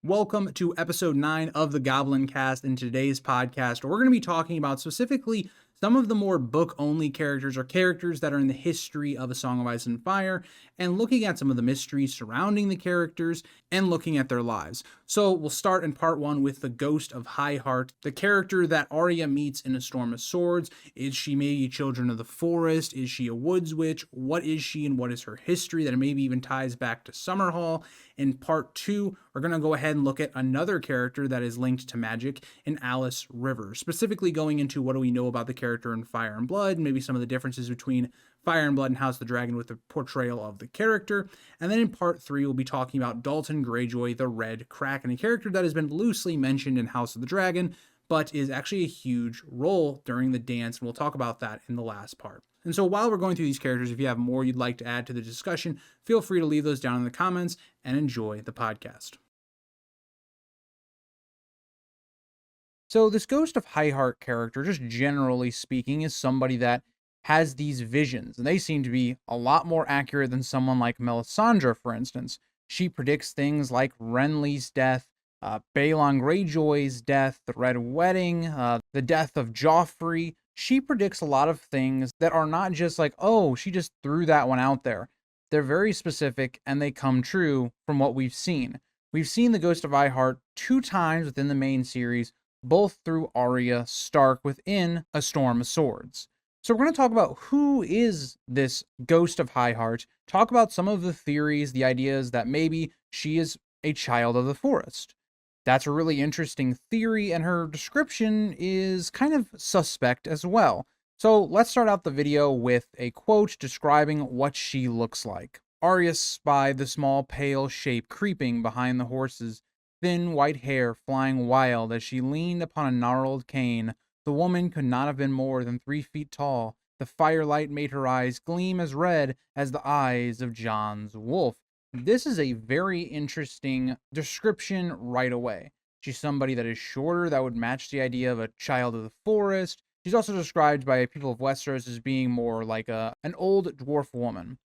Welcome to episode 9 of the GoblinCast. In today's podcast, we're going to be talking about specifically some of the more book-only characters or characters that are in the history of A Song of Ice and Fire, and looking at some of the mysteries surrounding the characters and looking at their lives. So we'll start in part 1 with the Ghost of Highheart, the character that Arya meets in A Storm of Swords. Is she maybe Children of the Forest? Is she a woods witch? What is she and what is her history that maybe even ties back to Summerhall? In part 2, we're going to go ahead and look at another character that is linked to magic in Alys Rivers, specifically going into what do we know about the character in Fire and Blood, maybe some of the differences between Fire and Blood and House of the Dragon with the portrayal of the character. And then in part 3, we'll be talking about Dalton Greyjoy, the Red Kraken, a character that has been loosely mentioned in House of the Dragon, but is actually a huge role during the dance, and we'll talk about that in the last part. And so while we're going through these characters, if you have more you'd like to add to the discussion, feel free to leave those down in the comments and enjoy the podcast. So this Ghost of Highheart character, just generally speaking, is somebody that has these visions, and they seem to be a lot more accurate than someone like Melisandre, for instance. She predicts things like Renly's death, Balon Greyjoy's death, the Red Wedding, the death of Joffrey. She predicts a lot of things that are not just like, oh, she just threw that one out there. They're very specific, and they come true from what we've seen. We've seen the Ghost of Highheart 2 times within the main series, both through Arya Stark within A Storm of Swords. So we're going to talk about who is this Ghost of Highheart, talk about some of the theories, the ideas that maybe she is a child of the forest. That's a really interesting theory, and her description is kind of suspect as well. So let's start out the video with a quote describing what she looks like. Arya spied the small pale shape creeping behind the horses, thin white hair flying wild as she leaned upon a gnarled cane. The woman could not have been more than 3 feet tall. The firelight made her eyes gleam as red as the eyes of Jon's wolf. This is a very interesting description right away. She's somebody that is shorter, that would match the idea of a child of the forest. She's also described by people of Westeros as being more like an old dwarf woman.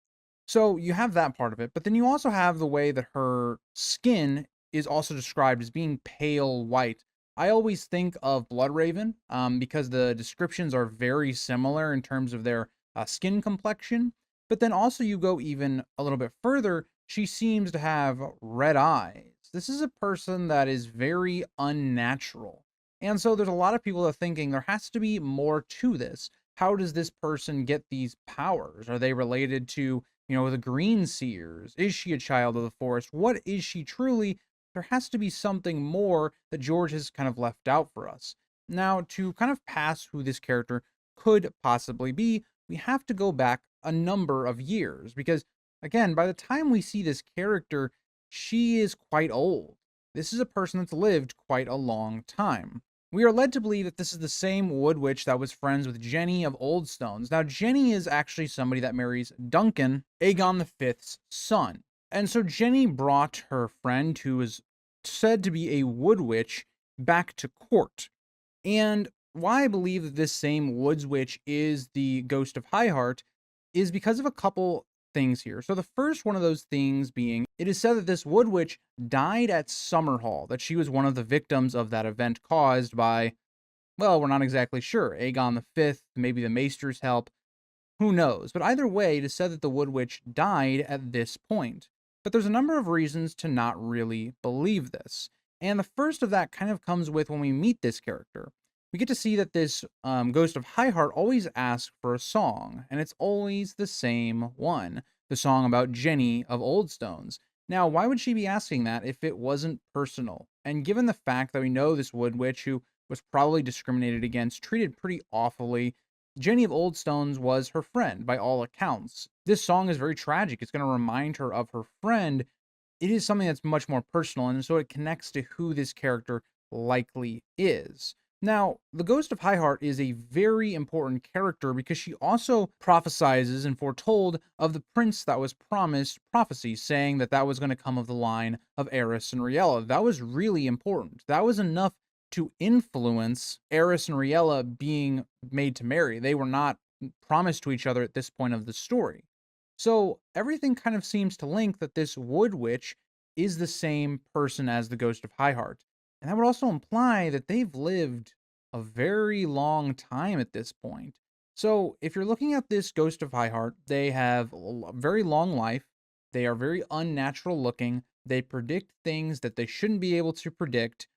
So you have that part of it, but then you also have the way that her skin is also described as being pale white. I always think of Bloodraven because the descriptions are very similar in terms of their skin complexion. But then also you go even a little bit further, she seems to have red eyes. This is a person that is very unnatural. And so there's a lot of people that are thinking there has to be more to this. How does this person get these powers? Are they related to, the Green Seers? Is she a child of the forest? What is she truly? There has to be something more that George has kind of left out for us. Now, to kind of pass who this character could possibly be, we have to go back a number of years because, again, by the time we see this character, she is quite old. This is a person that's lived quite a long time. We are led to believe that this is the same Wood Witch that was friends with Jenny of Oldstones. Now, Jenny is actually somebody that marries Duncan, Aegon V's son. And so Jenny brought her friend, who is said to be a Wood Witch, back to court. And why I believe that this same Woods Witch is the Ghost of Highheart is because of a couple things here. So the first one of those things being, it is said that this Wood Witch died at Summerhall, that she was one of the victims of that event caused by, well, we're not exactly sure. Aegon V, maybe the Maester's help, who knows? But either way, it is said that the Wood Witch died at this point. But there's a number of reasons to not really believe this. And the first of that kind of comes with when we meet this character. We get to see that this Ghost of Highheart always asks for a song, and it's always the same one, the song about Jenny of Oldstones. Now, why would she be asking that if it wasn't personal? And given the fact that we know this Wood Witch, who was probably discriminated against, treated pretty awfully, Jenny of Oldstones was her friend, by all accounts. This song is very tragic. It's going to remind her of her friend. It is something that's much more personal, and so it connects to who this character likely is. Now, the Ghost of Highheart is a very important character because she also prophesizes and foretold of the prince that was promised prophecy, saying that that was going to come of the line of Aerys and Riella. That was really important. That was enough to influence Aerys and Riella being made to marry. They were not promised to each other at this point of the story. So everything kind of seems to link that this Wood Witch is the same person as the ghost of Highheart. And that would also imply that they've lived a very long time at this point. So, if you're looking at this ghost of Highheart, they have a very long life. They are very unnatural looking. They predict things that they shouldn't be able to predict.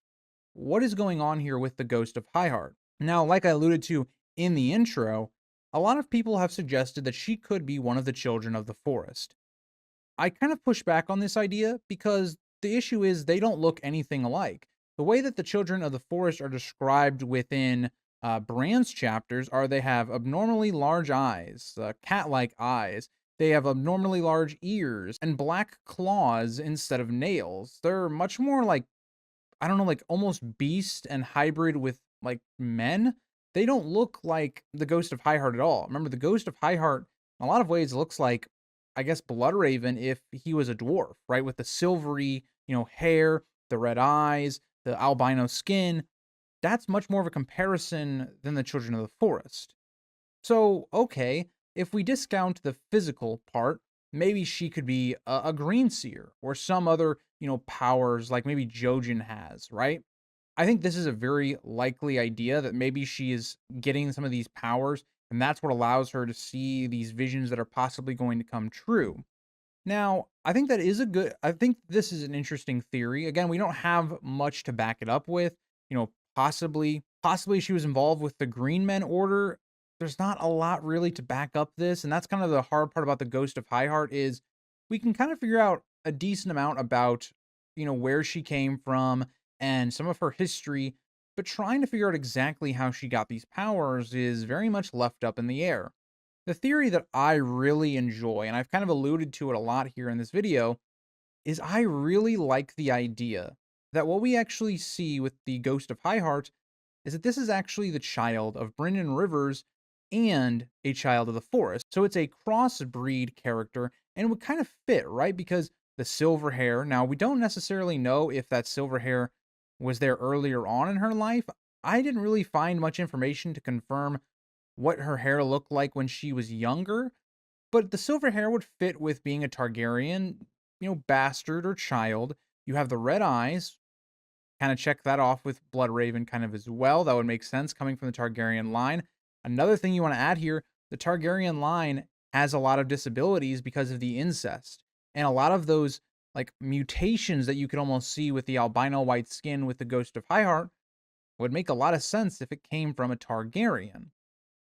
What is going on here with the ghost of Highheart? Now, like I alluded to in the intro, a lot of people have suggested that she could be one of the children of the forest. I kind of push back on this idea because the issue is they don't look anything alike. The way that the children of the forest are described within Bran's chapters are they have abnormally large eyes, cat like eyes. They have abnormally large ears and black claws instead of nails. They're much more like, I don't know, like almost beast and hybrid with like men. They don't look like the Ghost of Highheart at all. Remember, the Ghost of Highheart, in a lot of ways, looks like, I guess, Bloodraven if he was a dwarf, right? With the silvery, hair, the red eyes, the albino skin. That's much more of a comparison than the Children of the Forest. So, okay, if we discount the physical part, maybe she could be a green seer or some other, powers like maybe Jojen has, right? I think this is a very likely idea that maybe she is getting some of these powers, and that's what allows her to see these visions that are possibly going to come true. Now, I think this is an interesting theory. Again, we don't have much to back it up with. Possibly she was involved with the Green Men Order. There's not a lot really to back up this, and that's kind of the hard part about the Ghost of Highheart is we can kind of figure out a decent amount about, where she came from and some of her history, but trying to figure out exactly how she got these powers is very much left up in the air. The theory that I really enjoy, and I've kind of alluded to it a lot here in this video, is I really like the idea that what we actually see with the Ghost of Highheart is that this is actually the child of Brynden Rivers and a child of the forest. So it's a crossbreed character and it would kind of fit, right? Because the silver hair, now we don't necessarily know if that silver hair was there earlier on in her life. I didn't really find much information to confirm what her hair looked like when she was younger, but the silver hair would fit with being a Targaryen, bastard or child. You have the red eyes, kind of check that off with Bloodraven kind of as well. That would make sense coming from the Targaryen line. Another thing you want to add here, the Targaryen line has a lot of disabilities because of the incest. And a lot of those like mutations that you could almost see with the albino white skin with the Ghost of Highheart would make a lot of sense if it came from a Targaryen.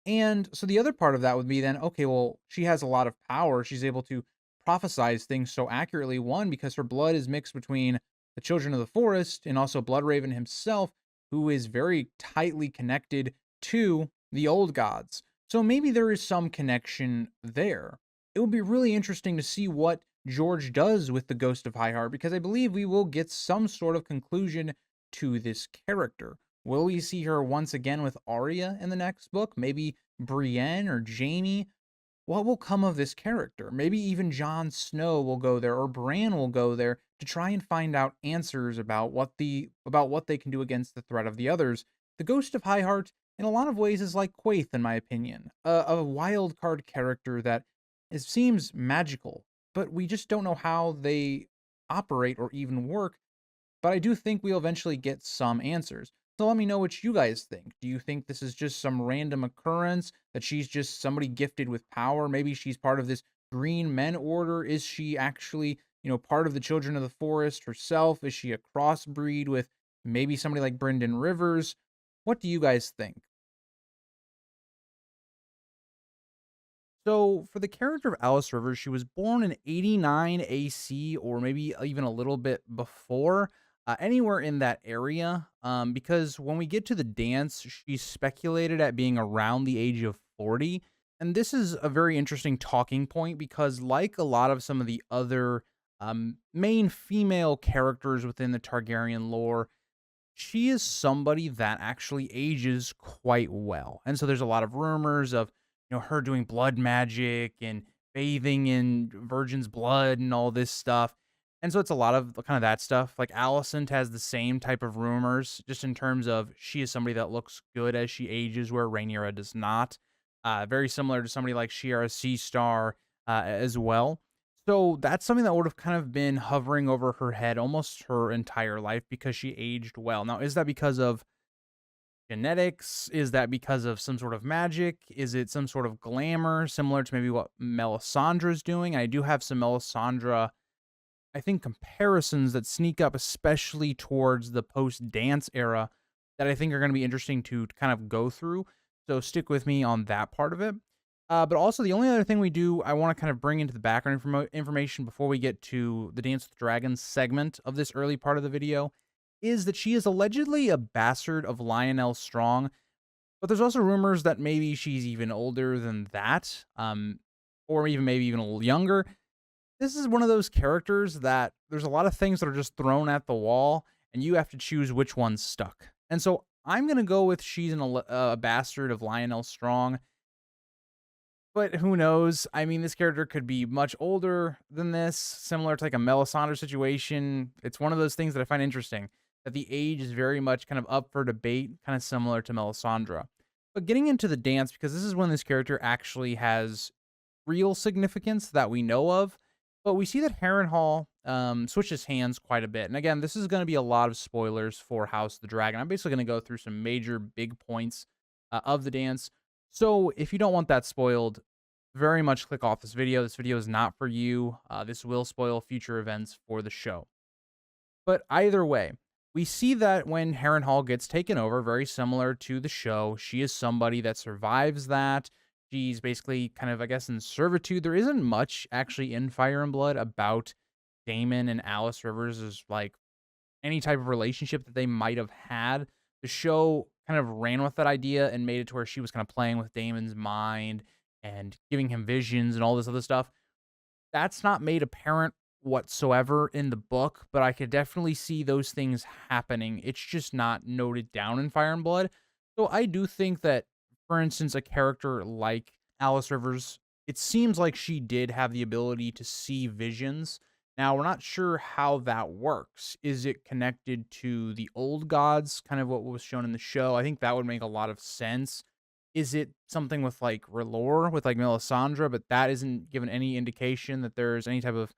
And so the other part of that would be then, okay, well, she has a lot of power. She's able to prophesize things so accurately. One, because her blood is mixed between the children of the forest and also Bloodraven himself, who is very tightly connected to the old gods. So maybe there is some connection there. It would be really interesting to see what George does with the Ghost of Highheart, because I believe we will get some sort of conclusion to this character. Will we see her once again with Arya in the next book? Maybe Brienne or Jaime? What will come of this character? Maybe even Jon Snow will go there or Bran will go there to try and find out answers about what they can do against the threat of the others. The Ghost of Highheart in a lot of ways is like Quaithe in my opinion, a wild card character that seems magical, but we just don't know how they operate or even work, but I do think we'll eventually get some answers. So let me know what you guys think. Do you think this is just some random occurrence, that she's just somebody gifted with power? Maybe she's part of this Green Men Order. Is she actually, part of the Children of the Forest herself? Is she a crossbreed with maybe somebody like Brynden Rivers? What do you guys think? So, for the character of Alys Rivers, she was born in 89 AC or maybe even a little bit before, anywhere in that area. Because when we get to the dance, she's speculated at being around the age of 40. And this is a very interesting talking point because, like a lot of some of the other main female characters within the Targaryen lore, she is somebody that actually ages quite well. And so there's a lot of rumors of, her doing blood magic and bathing in virgin's blood and all this stuff. And so it's a lot of kind of that stuff. Like Alicent has the same type of rumors, just in terms of she is somebody that looks good as she ages, where Rhaenyra does not. Very similar to somebody like Shiera Seastar as well. So that's something that would have kind of been hovering over her head almost her entire life because she aged well. Now, is that because of genetics? Is that because of some sort of magic? Is it some sort of glamour similar to maybe what Melisandre's doing? I do have some Melisandre, I think, comparisons that sneak up, especially towards the post dance era, that I think are going to be interesting to kind of go through. So stick with me on that part of it. But also, the only other thing I want to kind of bring into the background information before we get to the Dance with Dragons segment of this early part of the video is that she is allegedly a bastard of Lionel Strong, but there's also rumors that maybe she's even older than that, or even maybe even a little younger. This is one of those characters that there's a lot of things that are just thrown at the wall, and you have to choose which one's stuck. And so I'm gonna go with she's a bastard of Lionel Strong, but who knows? I mean, this character could be much older than this, similar to like a Melisandre situation. It's one of those things that I find interesting, that the age is very much kind of up for debate, kind of similar to Melisandre. But getting into the dance, because this is when this character actually has real significance that we know of. But we see that Harrenhal switches hands quite a bit. And again, this is going to be a lot of spoilers for House of the Dragon. I'm basically going to go through some major big points of the dance. So if you don't want that spoiled, very much click off this video. This video is not for you. This will spoil future events for the show. But either way, we see that when Harrenhal gets taken over, very similar to the show, she is somebody that survives that. She's basically kind of, I guess, in servitude. There isn't much actually in Fire and Blood about Daemon and Alys Rivers as like any type of relationship that they might have had. The show kind of ran with that idea and made it to where she was kind of playing with Daemon's mind and giving him visions and all this other stuff. That's not made apparent whatsoever in the book, but I could definitely see those things happening. It's just not noted down in Fire and Blood. So I do think that, for instance, a character like Alys Rivers, it seems like she did have the ability to see visions. Now, we're not sure how that works. Is it connected to the old gods, kind of what was shown in the show? I think that would make a lot of sense. Is it something with like R'hllor, with like Melisandre, but that isn't given any indication that there's any type of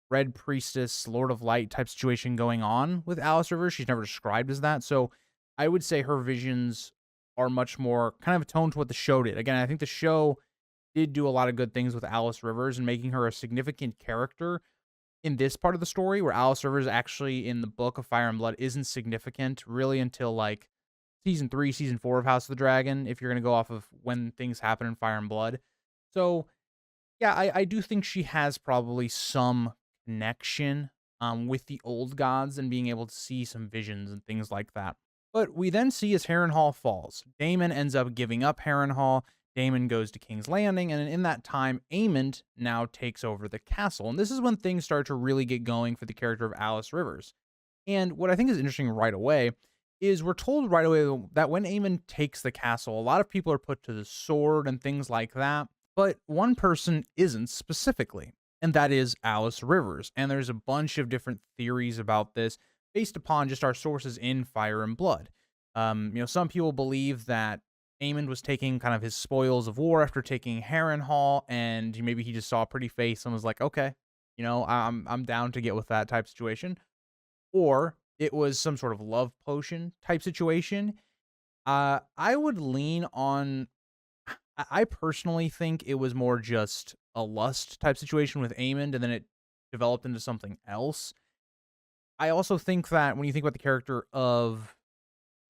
Red Priestess, Lord of Light type situation going on with Alys Rivers. She's never described as that. So I would say her visions are much more kind of attuned to what the show did. Again, I think the show did do a lot of good things with Alys Rivers and making her a significant character in this part of the story, where Alys Rivers actually in the book of Fire and Blood isn't significant really until like season 3, season 4 of House of the Dragon, if you're going to go off of when things happen in Fire and Blood. So yeah, I do think she has probably some connection with the old gods and being able to see some visions and things like that. But we then see as Harrenhal falls, Daemon ends up giving up Harrenhal. Daemon goes to King's Landing, and in that time, Aemond now takes over the castle. And this is when things start to really get going for the character of Alys Rivers. And what I think is interesting right away is we're told right away that when Aemond takes the castle, a lot of people are put to the sword and things like that. But one person isn't specifically, and that is Alys Rivers. And there's a bunch of different theories about this based upon just our sources in Fire and Blood. Some people believe that Aemond was taking kind of his spoils of war after taking Harrenhal, and maybe he just saw a pretty face and was like, okay, I'm down to get with that type situation. Or it was some sort of love potion type situation. I would lean on I personally think it was more just a lust type situation with Aemond, and then it developed into something else. I also think that when you think about the character of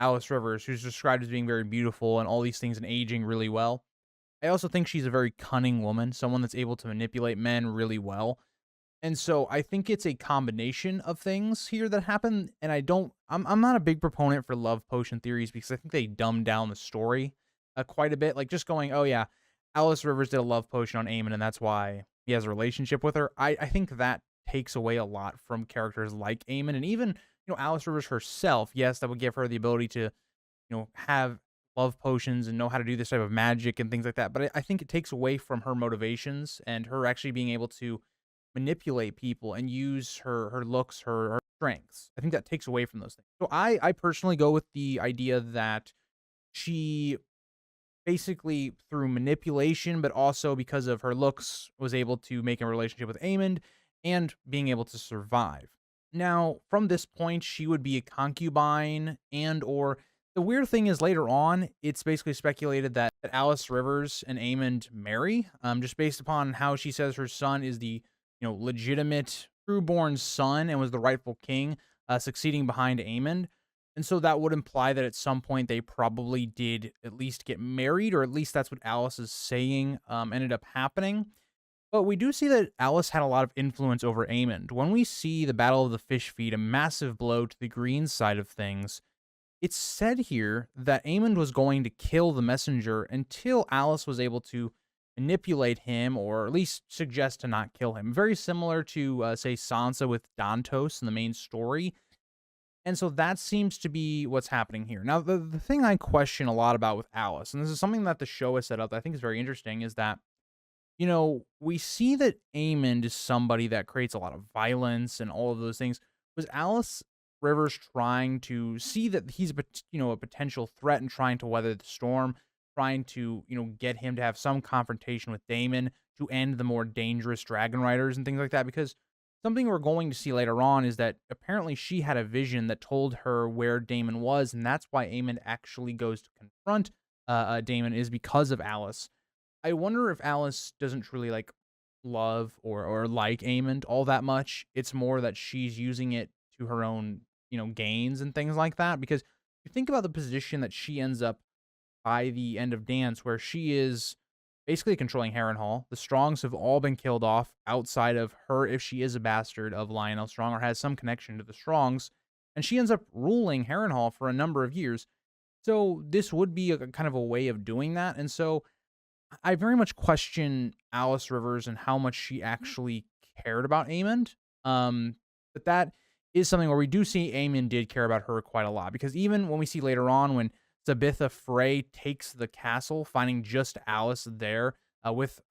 Alys Rivers, who's described as being very beautiful and all these things and aging really well, I also think she's a very cunning woman, someone that's able to manipulate men really well. And so I think it's a combination of things here that happen. And I'm not a big proponent for love potion theories because I think they dumb down the story quite a bit. Like just going, oh yeah, Alys Rivers did a love potion on Aemon and that's why he has a relationship with her. I think that takes away a lot from characters like Aemon and even, Alys Rivers herself. Yes, that would give her the ability to, have love potions and know how to do this type of magic and things like that. But I think it takes away from her motivations and her actually being able to manipulate people and use her looks, her strengths. I think that takes away from those things. So I personally go with the idea that she basically through manipulation, but also because of her looks, was able to make a relationship with Aemond and being able to survive. Now, from this point, she would be a concubine and or the weird thing is later on, it's basically speculated that Alys Rivers and Aemond marry, just based upon how she says her son is the, legitimate true-born son and was the rightful king, succeeding behind Aemond. And so that would imply that at some point they probably did at least get married, or at least that's what Alice is saying ended up happening. But we do see that Alice had a lot of influence over Aemond. When we see the Battle of the Fish Feet, a massive blow to the green side of things, it's said here that Aemond was going to kill the messenger until Alice was able to manipulate him or at least suggest to not kill him. Very similar to, say, Sansa with Dantos in the main story. And so that seems to be what's happening here. Now, the thing I question a lot about with Alice, and this is something that the show has set up that I think is very interesting, is that we see that Aemond is somebody that creates a lot of violence and all of those things. Was Alice Rivers trying to see that he's a potential threat and trying to weather the storm, trying to, get him to have some confrontation with Daemon to end the more dangerous dragon riders and things like that? Because something we're going to see later on is that apparently she had a vision that told her where Daemon was, and that's why Aemond actually goes to confront Daemon, is because of Alice. I wonder if Alice doesn't truly like love or like Aemond all that much. It's more that she's using it to her own, gains and things like that. Because you think about the position that she ends up by the end of Dance, where she is basically controlling Harrenhal. The Strongs have all been killed off outside of her, if she is a bastard of Lionel Strong or has some connection to the Strongs, and she ends up ruling Harrenhal for a number of years. So this would be a kind of a way of doing that, and so I very much question Alys Rivers and how much she actually cared about Aemond. But that is something where we do see Aemond did care about her quite a lot, because even when we see later on when Sabitha Frey takes the castle, finding just Alice there with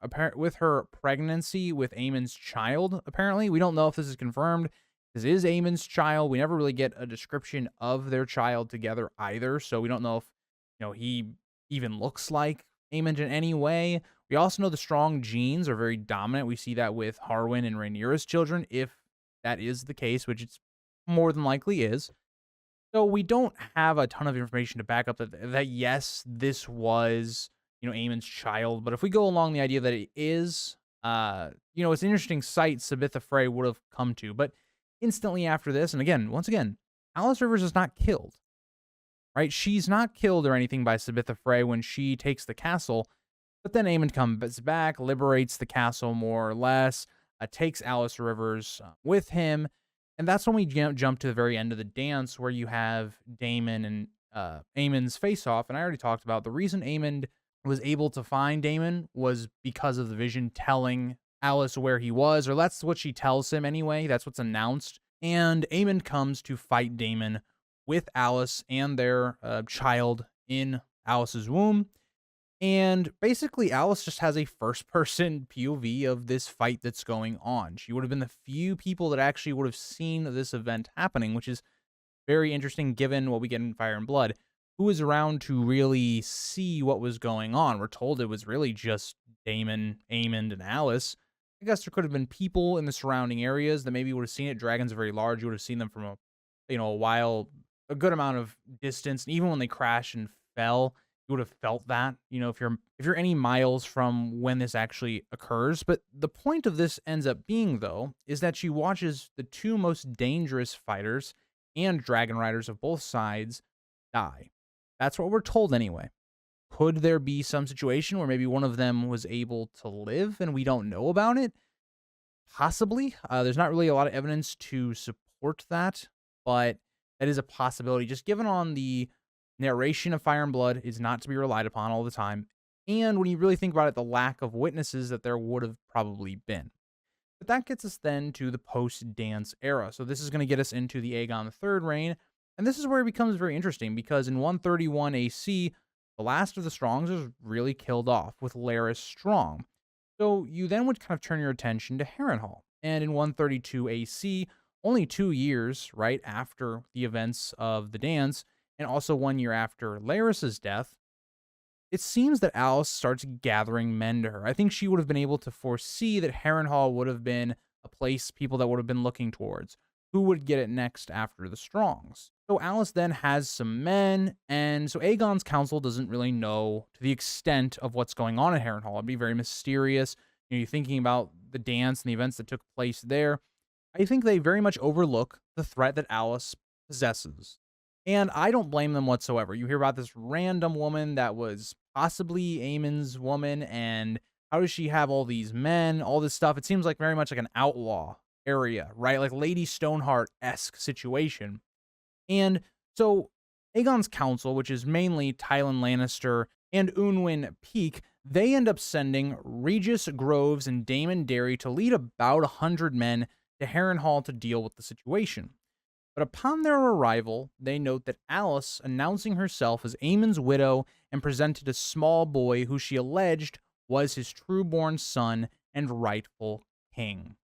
her pregnancy with Aemond's child. Apparently, we don't know if this is confirmed. This is Aemond's child. We never really get a description of their child together either, so we don't know if he even looks like Aemond in any way. We also know the strong genes are very dominant. We see that with Harwin and Rhaenyra's children, if that is the case, which it's more than likely is. So we don't have a ton of information to back up that yes, this was, Aemon's child. But if we go along the idea that it is, it's an interesting sight Sabitha Frey would have come to. But instantly after this, and again, once again, Alys Rivers is not killed, right? She's not killed or anything by Sabitha Frey when she takes the castle. But then Aemond comes back, liberates the castle more or less, takes Alys Rivers with him. And that's when we jump to the very end of the dance, where you have Daemon and Aemond's face-off. And I already talked about the reason Aemond was able to find Daemon was because of the vision telling Alice where he was, or that's what she tells him anyway. That's what's announced. And Aemond comes to fight Daemon with Alice and their child in Alice's womb. And basically, Alice just has a first-person POV of this fight that's going on. She would have been the few people that actually would have seen this event happening, which is very interesting given what we get in Fire and Blood. Who was around to really see what was going on? We're told it was really just Daemon, Aemond, and Alice. I guess there could have been people in the surrounding areas that maybe would have seen it. Dragons are very large. You would have seen them from a good amount of distance. And even when they crashed and fell, you would have felt that, if you're any miles from when this actually occurs. But the point of this ends up being, though, is that she watches the two most dangerous fighters and dragon riders of both sides die. That's what we're told anyway. Could there be some situation where maybe one of them was able to live and we don't know about it? Possibly. There's not really a lot of evidence to support that, but that is a possibility, just given on the narration of Fire and Blood is not to be relied upon all the time. And when you really think about it, the lack of witnesses that there would have probably been. But that gets us then to the post-dance era. So this is going to get us into the Aegon III reign. And this is where it becomes very interesting, because in 131 AC, the last of the Strongs is really killed off with Larys Strong. So you then would kind of turn your attention to Harrenhal. And in 132 AC, only 2 years, right, after the events of the dance, and also 1 year after Larys's death, it seems that Alice starts gathering men to her. I think she would have been able to foresee that Harrenhal would have been a place people that would have been looking towards. Who would get it next after the Strongs? So Alice then has some men, and so Aegon's council doesn't really know to the extent of what's going on at Harrenhal. It'd be very mysterious. You're thinking about the dance and the events that took place there. I think they very much overlook the threat that Alice possesses. And I don't blame them whatsoever. You hear about this random woman that was possibly Aemon's woman, and how does she have all these men, all this stuff? It seems like very much like an outlaw area, right? Like Lady Stoneheart-esque situation. And so Aegon's council, which is mainly Tywin Lannister and Unwin Peake, they end up sending Regis Groves and Daemon Darry to lead about 100 men to Harrenhal to deal with the situation. But upon their arrival, they note that Alice, announcing herself as Aemon's widow and presented a small boy who she alleged was his true-born son and rightful king.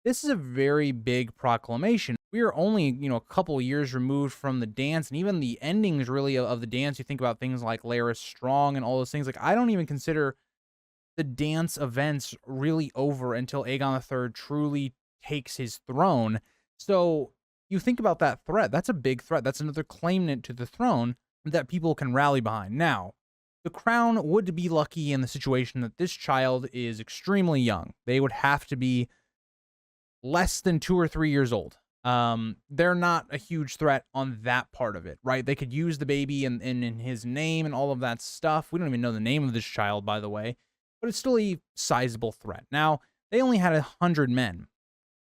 This is a very big proclamation. We are only, a couple years removed from the dance, and even the endings really of the dance. You think about things like Larys Strong and all those things. Like, I don't even consider the dance events really over until Aegon III truly takes his throne. So you think about that threat. That's a big threat. That's another claimant to the throne that people can rally behind. Now, the crown would be lucky in the situation that this child is extremely young. They would have to be less than 2 or 3 years old. They're not a huge threat on that part of it, right? They could use the baby in his name and all of that stuff. We don't even know the name of this child, by the way, but it's still a sizable threat. Now, they only had 100 men,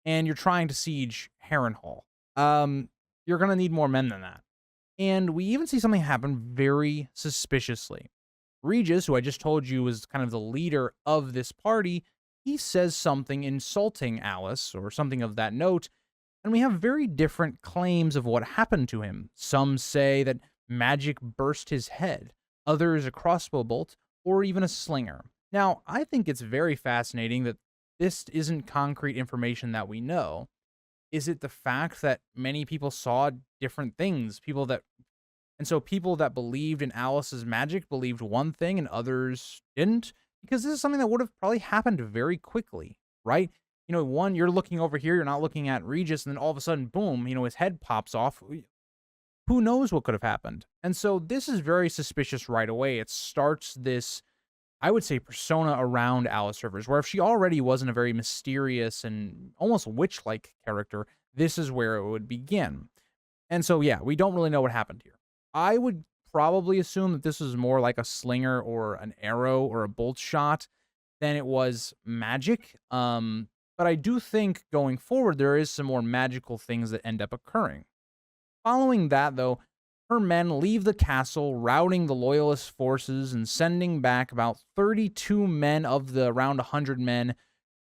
and you're trying to siege Harrenhal. You're going to need more men than that. And we even see something happen very suspiciously. Regis, who I just told you was kind of the leader of this party, he says something insulting Alice or something of that note, and we have very different claims of what happened to him. Some say that magic burst his head, others a crossbow bolt, or even a slinger. Now, I think it's very fascinating that this isn't concrete information that we know. Is it the fact that many people saw different things? And so people that believed in Alice's magic believed one thing and others didn't? Because this is something that would have probably happened very quickly, right? One, you're looking over here, you're not looking at Regis, and then all of a sudden, boom, his head pops off. Who knows what could have happened? And so this is very suspicious right away. It starts this, I would say, persona around Alys Rivers, where if she already wasn't a very mysterious and almost witch-like character, this is where it would begin. And so, yeah, we don't really know what happened here. I would probably assume that this was more like a slinger or an arrow or a bolt shot than it was magic. But I do think going forward, there is some more magical things that end up occurring. Following that, though, her men leave the castle, routing the loyalist forces and sending back about 32 men of the around 100 men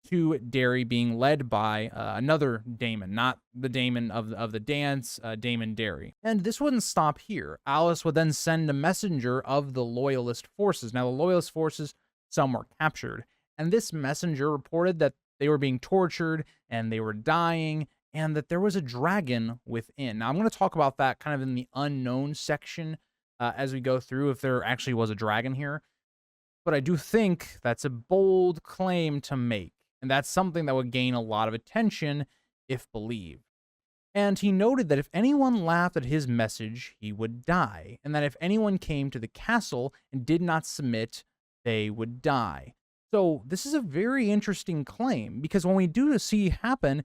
to Darry, being led by another Daemon, not the Daemon of the dance, Daemon Darry. And this wouldn't stop here. Alice would then send a messenger of the loyalist forces. Now, the loyalist forces, some were captured, and this messenger reported that they were being tortured and they were dying, and that there was a dragon within. Now, I'm going to talk about that kind of in the unknown section as we go through, if there actually was a dragon here. But I do think that's a bold claim to make, and that's something that would gain a lot of attention if believed. And he noted that if anyone laughed at his message, he would die, and that if anyone came to the castle and did not submit, they would die. So this is a very interesting claim, because when we do see happen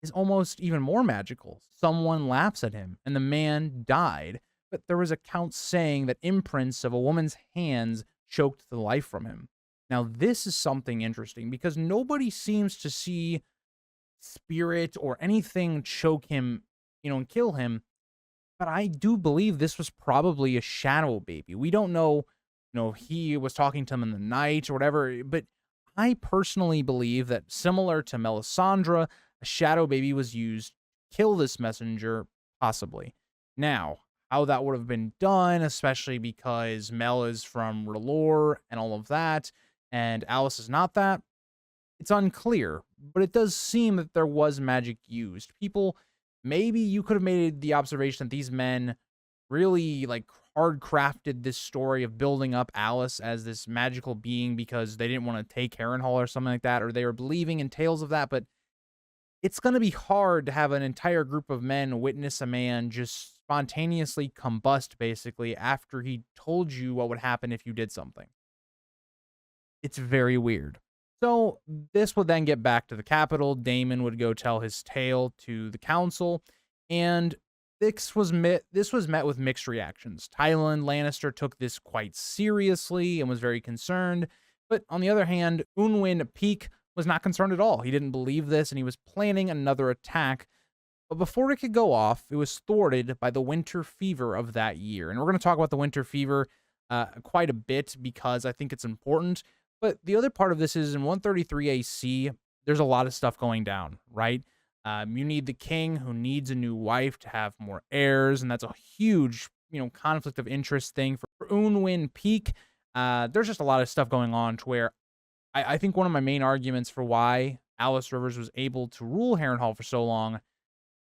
is almost even more magical. Someone laughs at him, and the man died, but there was accounts saying that imprints of a woman's hands choked the life from him. Now, this is something interesting, because nobody seems to see spirit or anything choke him, and kill him. But I do believe this was probably a shadow baby. We don't know, he was talking to him in the night or whatever, but I personally believe that, similar to Melisandre, a shadow baby was used to kill this messenger, possibly. Now, how that would have been done, especially because Mel is from R'hllor and all of that, and Alice is not that, it's unclear, but it does seem that there was magic used. Maybe you could have made the observation that these men really, hard crafted this story of building up Alys as this magical being because they didn't want to take Harrenhal or something like that, or they were believing in tales of that. But it's going to be hard to have an entire group of men witness a man just spontaneously combust basically after he told you what would happen if you did something. It's very weird. So this would then get back to the capital. Daemon would go tell his tale to the council, and this was met with mixed reactions. Tywin Lannister took this quite seriously and was very concerned, but on the other hand, Unwin Peake was not concerned at all. He didn't believe this, and he was planning another attack. But before it could go off, it was thwarted by the winter fever of that year. And we're going to talk about the winter fever quite a bit because I think it's important. But the other part of this is in 133 AC, there's a lot of stuff going down, right? You need the king who needs a new wife to have more heirs, and that's a huge, conflict of interest thing for Unwin Peake. There's just a lot of stuff going on to where I think one of my main arguments for why Alys Rivers was able to rule Harrenhal for so long,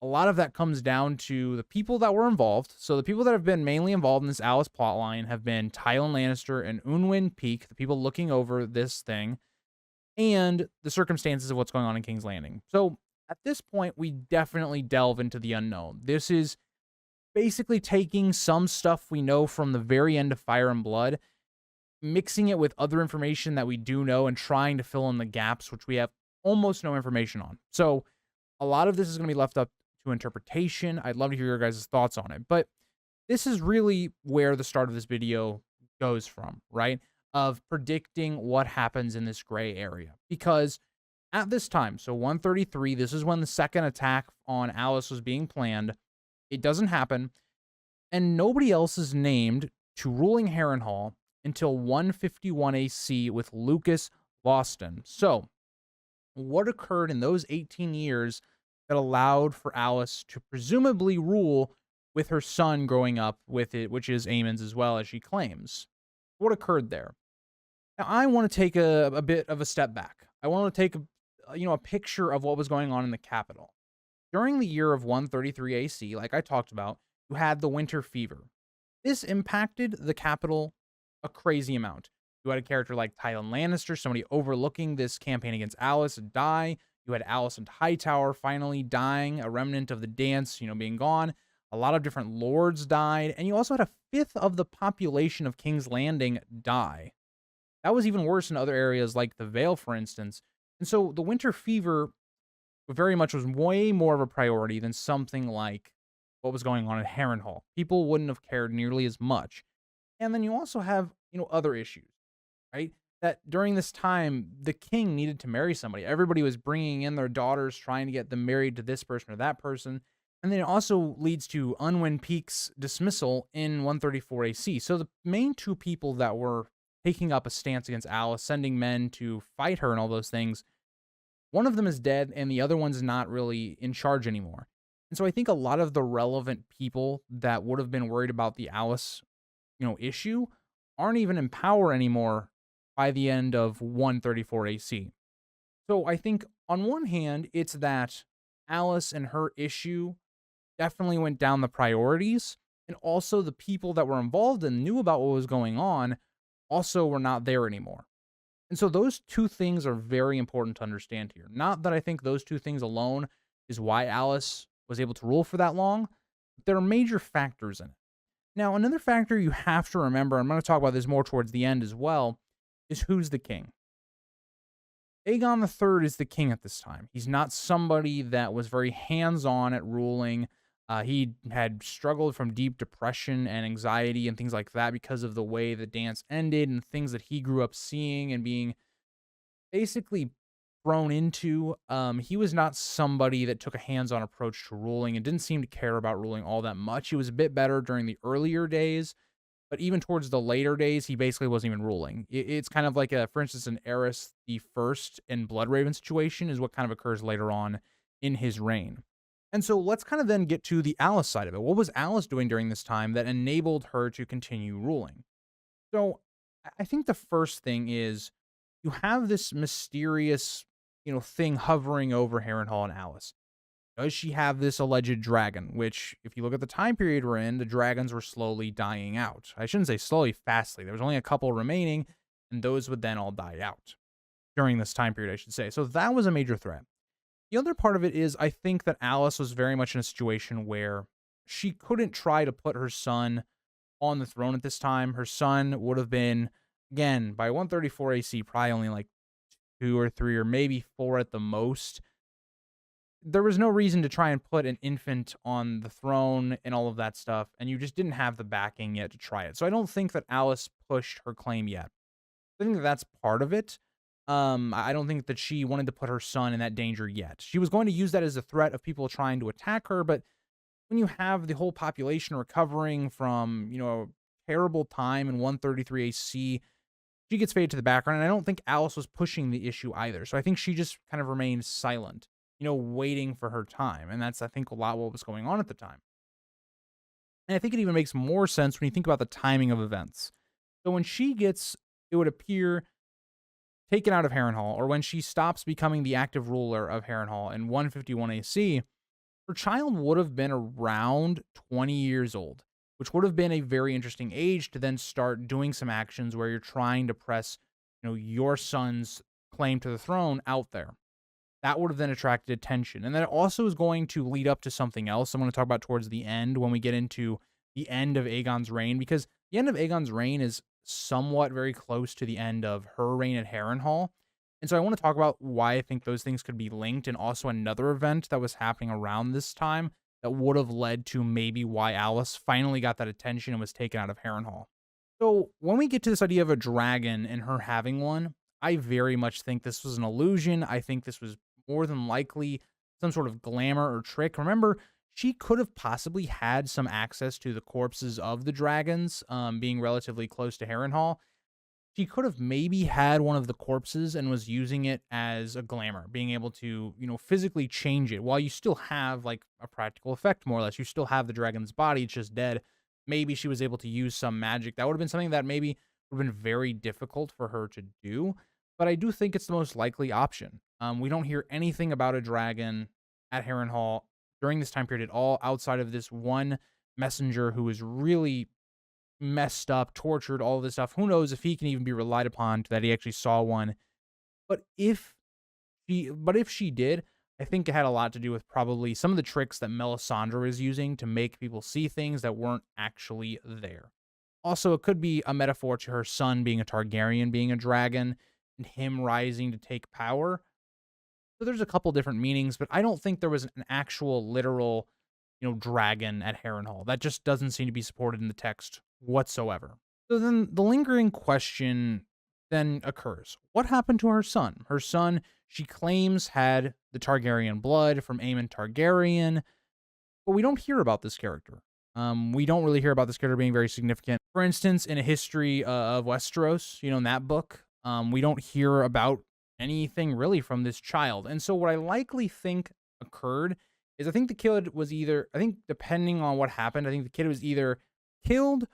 a lot of that comes down to the people that were involved. So the people that have been mainly involved in this Alys plotline have been Tywin Lannister and Unwin Peake, the people looking over this thing, and the circumstances of what's going on in King's Landing. So at this point, we definitely delve into the unknown. This is basically taking some stuff we know from the very end of Fire and Blood, mixing it with other information that we do know, and trying to fill in the gaps, which we have almost no information on. So a lot of this is going to be left up to interpretation. I'd love to hear your guys' thoughts on it. But this is really where the start of this video goes from, right? Of predicting what happens in this gray area. Because at this time, so 133, this is when the second attack on Alys was being planned. It doesn't happen. And nobody else is named to ruling Harrenhal until 151 AC with Lucas Lawston. So what occurred in those 18 years that allowed for Alys to presumably rule with her son growing up with it, which is Aemon's as well, as she claims? What occurred there? Now, I want to take a bit of a step back. I want to take a picture of what was going on in the capital. During the year of 133 AC, like I talked about, you had the winter fever. This impacted the capital a crazy amount. You had a character like Tywin Lannister, somebody overlooking this campaign against Alys, die. You had Alicent Hightower finally dying, a remnant of the dance, being gone. A lot of different lords died, and you also had a fifth of the population of King's Landing die. That was even worse in other areas like the Vale, for instance. And so the winter fever very much was way more of a priority than something like what was going on at Harrenhal. People wouldn't have cared nearly as much. And then you also have, other issues, right? That during this time, the king needed to marry somebody. Everybody was bringing in their daughters, trying to get them married to this person or that person. And then it also leads to Unwin Peake's dismissal in 134 AC. So the main two people that were taking up a stance against Alys, sending men to fight her and all those things, one of them is dead and the other one's not really in charge anymore. And so I think a lot of the relevant people that would have been worried about the Alys, issue aren't even in power anymore by the end of 134 AC. So I think on one hand, it's that Alys and her issue definitely went down the priorities, and also the people that were involved and knew about what was going on also were not there anymore. And so those two things are very important to understand here. Not that I think those two things alone is why Alys was able to rule for that long, but there are major factors in it. Now, another factor you have to remember, I'm going to talk about this more towards the end as well, is who's the king. Aegon III is the king at this time. He's not somebody that was very hands-on at ruling. He had struggled from deep depression and anxiety and things like that because of the way the dance ended and things that he grew up seeing and being basically thrown into. He was not somebody that took a hands-on approach to ruling and didn't seem to care about ruling all that much. He was a bit better during the earlier days, but even towards the later days, he basically wasn't even ruling. It's kind of like, for instance, an Aerys the First and Bloodraven situation is what kind of occurs later on in his reign. And so let's kind of then get to the Alys side of it. What was Alys doing during this time that enabled her to continue ruling? So I think the first thing is you have this mysterious, thing hovering over Harrenhal and Alys. Does she have this alleged dragon? Which, if you look at the time period we're in, the dragons were slowly dying out. I shouldn't say slowly, fastly. There was only a couple remaining, and those would then all die out during this time period, I should say. So that was a major threat. The other part of it is I think that Alys was very much in a situation where she couldn't try to put her son on the throne at this time. Her son would have been, again, by 134 AC, probably only like 2 or 3 or maybe 4 at the most. There was no reason to try and put an infant on the throne and all of that stuff, and you just didn't have the backing yet to try it. So I don't think that Alys pushed her claim yet. I think that that's part of it. I don't think that she wanted to put her son in that danger yet. She was going to use that as a threat of people trying to attack her, but when you have the whole population recovering from, a terrible time in 133 AC, she gets faded to the background, and I don't think Alys was pushing the issue either. So I think she just kind of remained silent, waiting for her time. And that's, I think, a lot what was going on at the time. And I think it even makes more sense when you think about the timing of events. So when she gets, it would appear, taken out of Harrenhal, or when she stops becoming the active ruler of Harrenhal in 151 AC, her child would have been around 20 years old, which would have been a very interesting age to then start doing some actions where you're trying to press, your son's claim to the throne out there. That would have then attracted attention. And then it also is going to lead up to something else I'm going to talk about towards the end when we get into the end of Aegon's reign, because the end of Aegon's reign is somewhat very close to the end of her reign at Harrenhal. And so I want to talk about why I think those things could be linked, and also another event that was happening around this time that would have led to maybe why Alys finally got that attention and was taken out of Harrenhal. So when we get to this idea of a dragon and her having one, I very much think this was an illusion. I think this was more than likely some sort of glamour or trick. Remember, she could have possibly had some access to the corpses of the dragons, being relatively close to Harrenhal. She could have maybe had one of the corpses and was using it as a glamour, being able to, physically change it while you still have like a practical effect, more or less. You still have the dragon's body, it's just dead. Maybe she was able to use some magic. That would have been something that maybe would have been very difficult for her to do, but I do think it's the most likely option. We don't hear anything about a dragon at Harrenhal during this time period at all, outside of this one messenger who was really messed up, tortured, all this stuff. Who knows if he can even be relied upon that he actually saw one. But if she did, I think it had a lot to do with probably some of the tricks that Melisandre is using to make people see things that weren't actually there. Also, it could be a metaphor to her son being a Targaryen, being a dragon, and him rising to take power. So there's a couple different meanings, but I don't think there was an actual literal, dragon at Harrenhal. That just doesn't seem to be supported in the text whatsoever. So then the lingering question then occurs. What happened to her son? Her son, she claims, had the Targaryen blood from Aemon Targaryen, but we don't hear about this character. We don't really hear about this character being very significant. For instance, in a history of Westeros, in that book, we don't hear about anything really from this child. And so what I likely think occurred is I think the kid was either, I think depending on what happened, I think the kid was either killed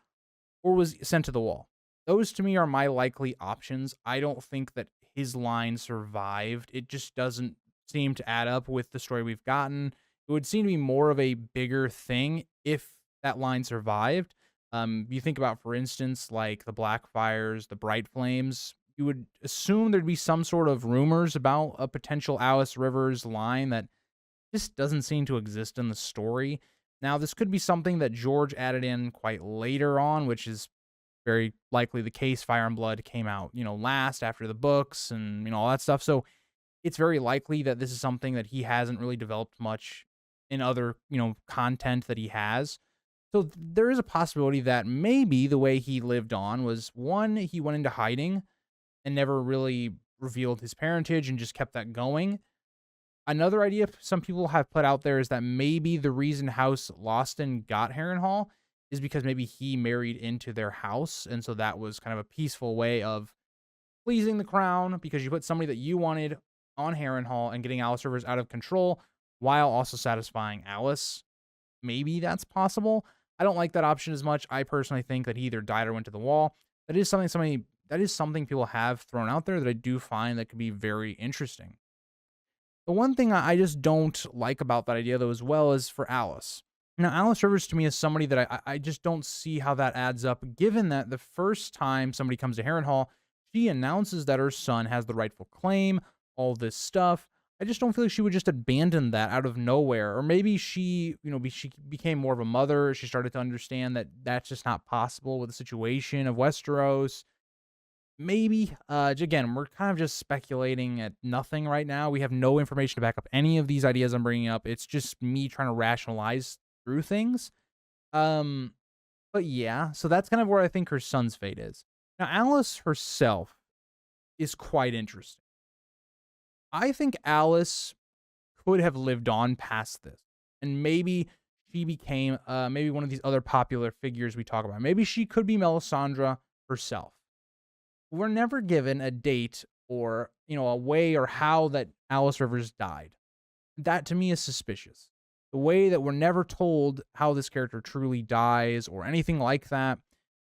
or was sent to the wall. Those to me are my likely options. I don't think that his line survived. It just doesn't seem to add up with the story we've gotten. It would seem to be more of a bigger thing if that line survived. You think about, for instance, like the Blackfires, the Bright Flames. You would assume there'd be some sort of rumors about a potential Alys Rivers line that just doesn't seem to exist in the story. Now, this could be something that George added in quite later on, which is very likely the case. Fire and Blood came out, last after the books and, all that stuff. So it's very likely that this is something that he hasn't really developed much in other, content that he has. So there is a possibility that maybe the way he lived on was, one, he went into hiding and never really revealed his parentage and just kept that going. Another idea some people have put out there is that maybe the reason House Lawston got Harrenhal is because maybe he married into their house, and so that was kind of a peaceful way of pleasing the crown, because you put somebody that you wanted on Harrenhal and getting Alys Rivers out of control while also satisfying Alys. Maybe that's possible. I don't like that option as much. I personally think that he either died or went to the wall. That is something people have thrown out there that I do find that could be very interesting. The one thing I just don't like about that idea, though, as well, is for Alys. Now, Alys Rivers to me is somebody that I just don't see how that adds up, given that the first time somebody comes to Harrenhal, she announces that her son has the rightful claim, all this stuff. I just don't feel like she would just abandon that out of nowhere. Or maybe she, she became more of a mother. She started to understand that that's just not possible with the situation of Westeros. Maybe. Again, we're kind of just speculating at nothing right now. We have no information to back up any of these ideas I'm bringing up. It's just me trying to rationalize through things. Um, but yeah, so that's kind of where I think her son's fate is. Now, Alys herself is quite interesting. I think Alys could have lived on past this, and maybe she became maybe one of these other popular figures we talk about. Maybe she could be Melisandre herself. We're never given a date or, a way or how that Alys Rivers died. That to me is suspicious. The way that we're never told how this character truly dies or anything like that.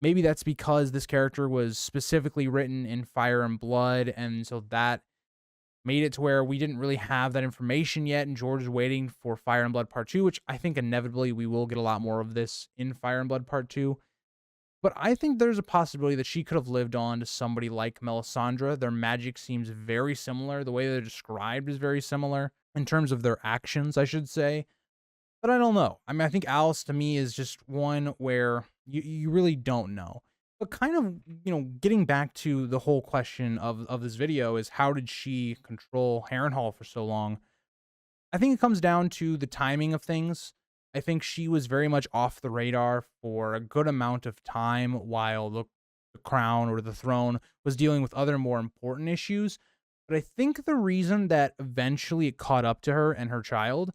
Maybe that's because this character was specifically written in Fire and Blood, and so that made it to where we didn't really have that information yet, and George is waiting for Fire and Blood Part 2, which I think inevitably we will get a lot more of this in Fire and Blood Part 2. But I think there's a possibility that she could have lived on to somebody like Melisandre. Their magic seems very similar. The way they're described is very similar in terms of their actions, I should say. But I don't know. I mean, I think Alys to me is just one where you really don't know. But kind of, getting back to the whole question of this video is how did she control Harrenhal for so long? I think it comes down to the timing of things. I think she was very much off the radar for a good amount of time while the crown or the throne was dealing with other more important issues. But I think the reason that eventually it caught up to her and her child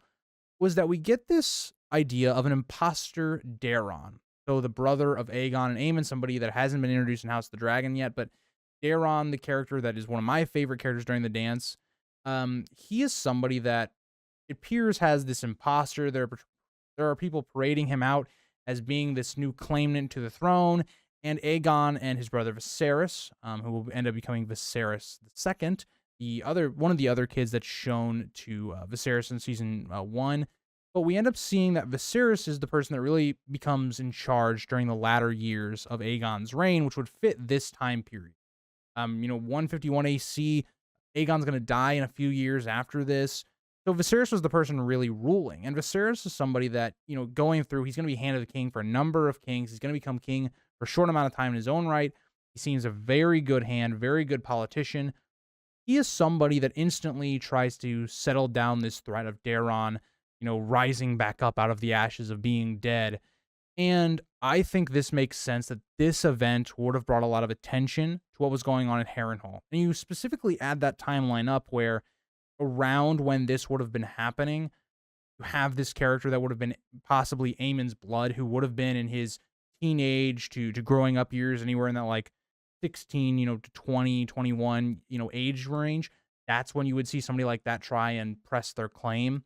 was that we get this idea of an imposter Daeron. So the brother of Aegon and Aemon, somebody that hasn't been introduced in House of the Dragon yet, but Daeron, the character that is one of my favorite characters during the dance, he is somebody that it appears has this imposter. There are people parading him out as being this new claimant to the throne, and Aegon and his brother Viserys, who will end up becoming Viserys II, one of the other kids that's shown to Viserys in season 1. But we end up seeing that Viserys is the person that really becomes in charge during the latter years of Aegon's reign, which would fit this time period. 151 AC, Aegon's going to die in a few years after this. So Viserys was the person really ruling. And Viserys is somebody that, going through, he's going to be handed the king for a number of kings. He's going to become king for a short amount of time in his own right. He seems a very good hand, very good politician. He is somebody that instantly tries to settle down this threat of Daeron, rising back up out of the ashes of being dead. And I think this makes sense that this event would have brought a lot of attention to what was going on in Harrenhal. And you specifically add that timeline up where around when this would have been happening, you have this character that would have been possibly Aemon's blood, who would have been in his teenage to growing up years, anywhere in that like 16, to 20, 21, age range. That's when you would see somebody like that try and press their claim.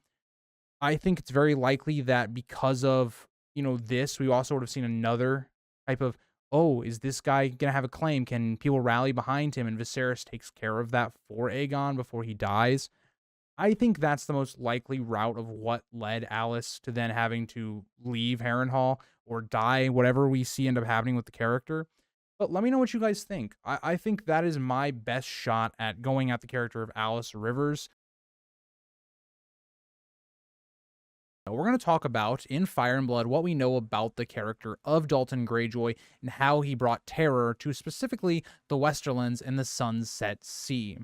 I think it's very likely that because of, this, we also would have seen another type of, oh, is this guy going to have a claim? Can people rally behind him? And Viserys takes care of that for Aegon before he dies. I think that's the most likely route of what led Alys to then having to leave Harrenhal or die, whatever we see end up happening with the character. But let me know what you guys think. I think that is my best shot at going at the character of Alys Rivers. We're going to talk about, in Fire and Blood, what we know about the character of Dalton Greyjoy and how he brought terror to specifically the Westerlands and the Sunset Sea.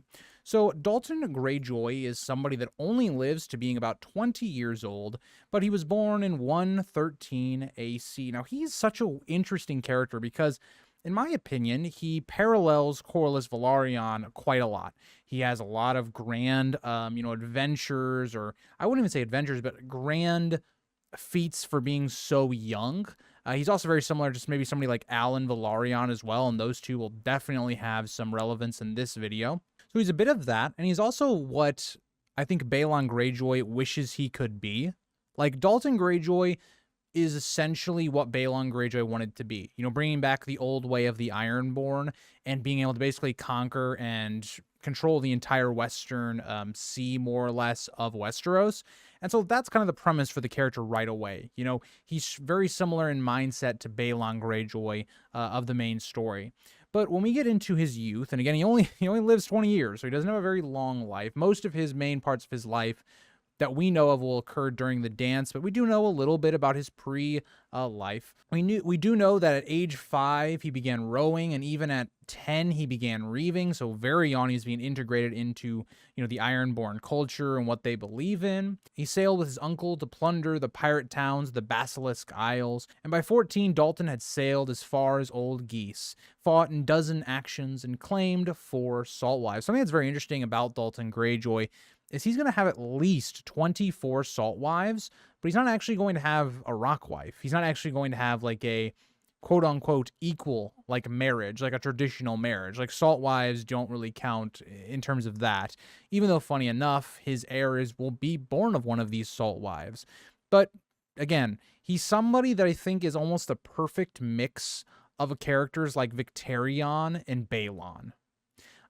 So Dalton Greyjoy is somebody that only lives to being about 20 years old, but he was born in 113 AC. Now, he's such an interesting character because, in my opinion, he parallels Corlys Velaryon quite a lot. He has a lot of grand, adventures, or I wouldn't even say adventures, but grand feats for being so young. He's also very similar to maybe somebody like Alan Velaryon as well, and those two will definitely have some relevance in this video. So he's a bit of that, and he's also what I think Balon Greyjoy wishes he could be. Like, Dalton Greyjoy is essentially what Balon Greyjoy wanted to be. Bringing back the old way of the Ironborn and being able to basically conquer and control the entire western sea, more or less, of Westeros. And so that's kind of the premise for the character right away. You know, he's very similar in mindset to Balon Greyjoy of the main story. But when we get into his youth, and again, he only lives 20 years, so he doesn't have a very long life. Most of his main parts of his life that we know of will occur during the dance, but we do know a little bit about his pre-life. We do know that at age 5 he began rowing, and even at 10 he began reaving. So very young, he's being integrated into the Ironborn culture and what they believe in. He sailed with his uncle to plunder the pirate towns, the Basilisk Isles, and by 14 Dalton had sailed as far as Old Geese, fought in dozen actions, and claimed 4 salt wives. Something that's very interesting about Dalton Greyjoy is he's going to have at least 24 salt wives, but he's not actually going to have a rock wife. He's not actually going to have like a quote-unquote equal like marriage, like a traditional marriage. Like salt wives don't really count in terms of that, even though, funny enough, his heirs will be born of one of these salt wives. But again, he's somebody that I think is almost the perfect mix of characters like Victarion and Balon.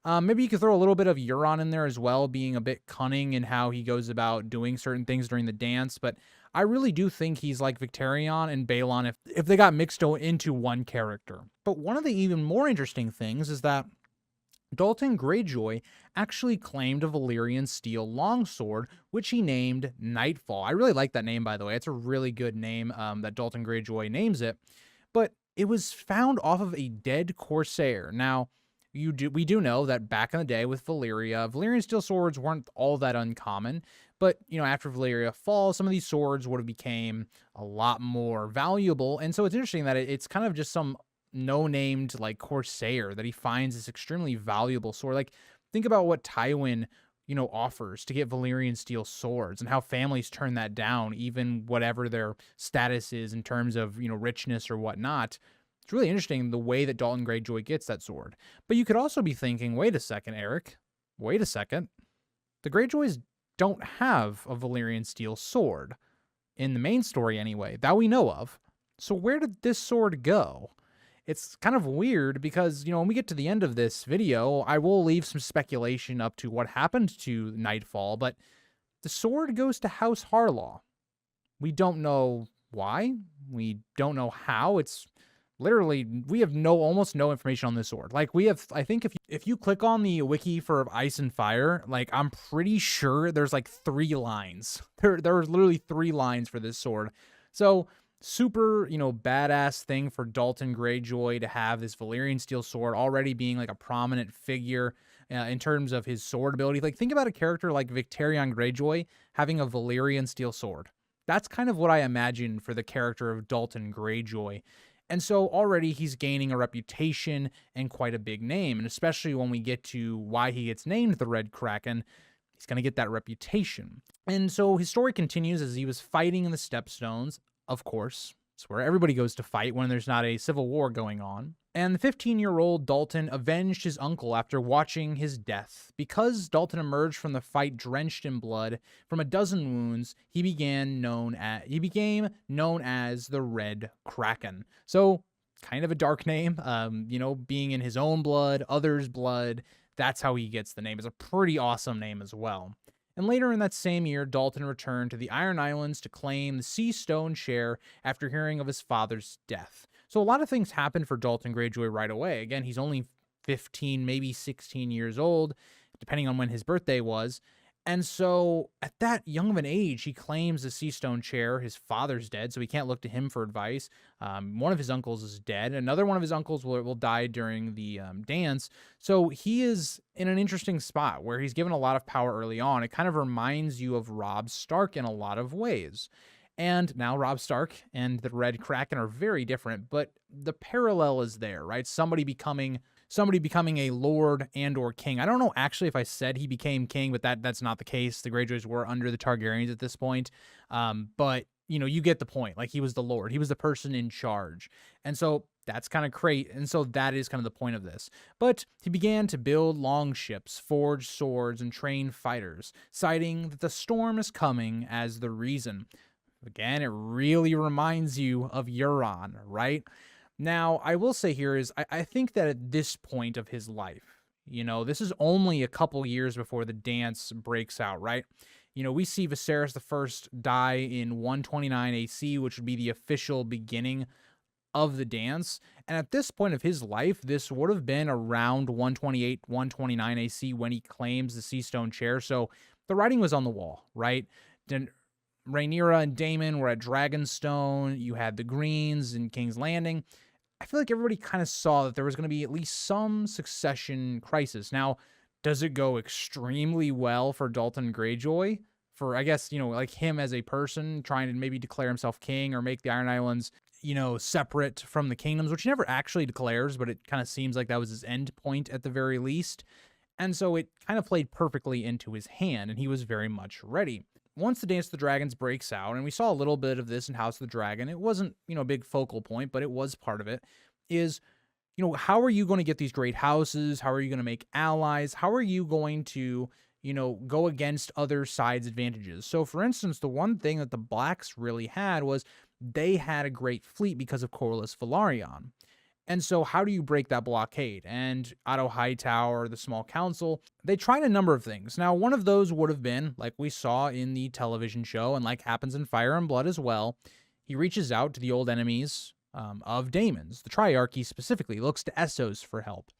Maybe you could throw a little bit of Euron in there as well, being a bit cunning in how he goes about doing certain things during the dance. But I really do think he's like Victarion and Balon if they got mixed into one character. But one of the even more interesting things is that Dalton Greyjoy actually claimed a Valyrian steel longsword, which he named Nightfall. I really like that name, by the way. It's a really good name that Dalton Greyjoy names it. But it was found off of a dead corsair. Now, we do know that back in the day with Valyria, Valyrian steel swords weren't all that uncommon, but after Valyria falls, some of these swords would have became a lot more valuable. And so it's interesting that it's kind of just some no-named like corsair that he finds this extremely valuable sword. Like, think about what Tywin offers to get Valyrian steel swords and how families turn that down, even whatever their status is in terms of richness or whatnot. It's really interesting the way that Dalton Greyjoy gets that sword. But you could also be thinking, wait a second, Eric. Wait a second. The Greyjoys don't have a Valyrian steel sword. In the main story, anyway, that we know of. So where did this sword go? It's kind of weird because, when we get to the end of this video, I will leave some speculation up to what happened to Nightfall, but the sword goes to House Harlaw. We don't know why. We don't know how. It's literally, we have almost no information on this sword. Like, I think if you click on the wiki for Ice and Fire, like, I'm pretty sure there's like 3 lines. There are literally 3 lines for this sword. So, super, badass thing for Dalton Greyjoy to have this Valyrian steel sword already being like a prominent figure in terms of his sword ability. Like, think about a character like Victarion Greyjoy having a Valyrian steel sword. That's kind of what I imagine for the character of Dalton Greyjoy. And so already he's gaining a reputation and quite a big name. And especially when we get to why he gets named the Red Kraken, he's going to get that reputation. And so his story continues as he was fighting in the Stepstones. Of course, it's where everybody goes to fight when there's not a civil war going on. And the 15-year-old Dalton avenged his uncle after watching his death. Because Dalton emerged from the fight drenched in blood from a dozen wounds, he became known as the Red Kraken. So, kind of a dark name, being in his own blood, others' blood, that's how he gets the name. It's a pretty awesome name as well. And later in that same year, Dalton returned to the Iron Islands to claim the Sea Stone share after hearing of his father's death. So a lot of things happened for Dalton Greyjoy right away. Again, he's only 15, maybe 16 years old, depending on when his birthday was. And so at that young of an age, he claims the Sea Stone chair. His father's dead, so he can't look to him for advice. One of his uncles is dead. Another one of his uncles will die during the dance. So he is in an interesting spot where he's given a lot of power early on. It kind of reminds you of Robb Stark in a lot of ways. And now Robb Stark and the Red Kraken are very different, but the parallel is there, right? Somebody becoming a lord and or king. I don't know actually if I said he became king, but that's not the case. The Greyjoys were under the Targaryens at this point. But you get the point. Like, he was the lord. He was the person in charge. And so that's kind of great. And so that is kind of the point of this. But he began to build longships, forge swords, and train fighters, citing that the storm is coming as the reason. Again, it really reminds you of Euron, right? Now, I will say here is I think that at this point of his life, This is only a couple years before the dance breaks out, right? We see Viserys the First die in 129 AC, which would be the official beginning of the dance. And at this point of his life, this would have been around 128, 129 AC when he claims the Sea Stone chair. So the writing was on the wall, right? Then Rhaenyra and Daemon were at Dragonstone. You had the Greens in King's Landing. I feel like everybody kind of saw that there was going to be at least some succession crisis. Now, does it go extremely well for Dalton Greyjoy? For, I guess, like him as a person trying to maybe declare himself king or make the Iron Islands, separate from the kingdoms, which he never actually declares, but it kind of seems like that was his end point at the very least. And so it kind of played perfectly into his hand, and he was very much ready. Once the Dance of the Dragons breaks out, and we saw a little bit of this in House of the Dragon, it wasn't, a big focal point, but it was part of it, is, how are you going to get these great houses? How are you going to make allies? How are you going to, go against other sides' advantages? So, for instance, the one thing that the Blacks really had was they had a great fleet because of Corlys Velaryon. And so how do you break that blockade? And Otto Hightower, the Small Council, they tried a number of things. Now, one of those would have been, like we saw in the television show, and like happens in Fire and Blood as well, he reaches out to the old enemies of Daemon's. The Triarchy specifically looks to Essos for help.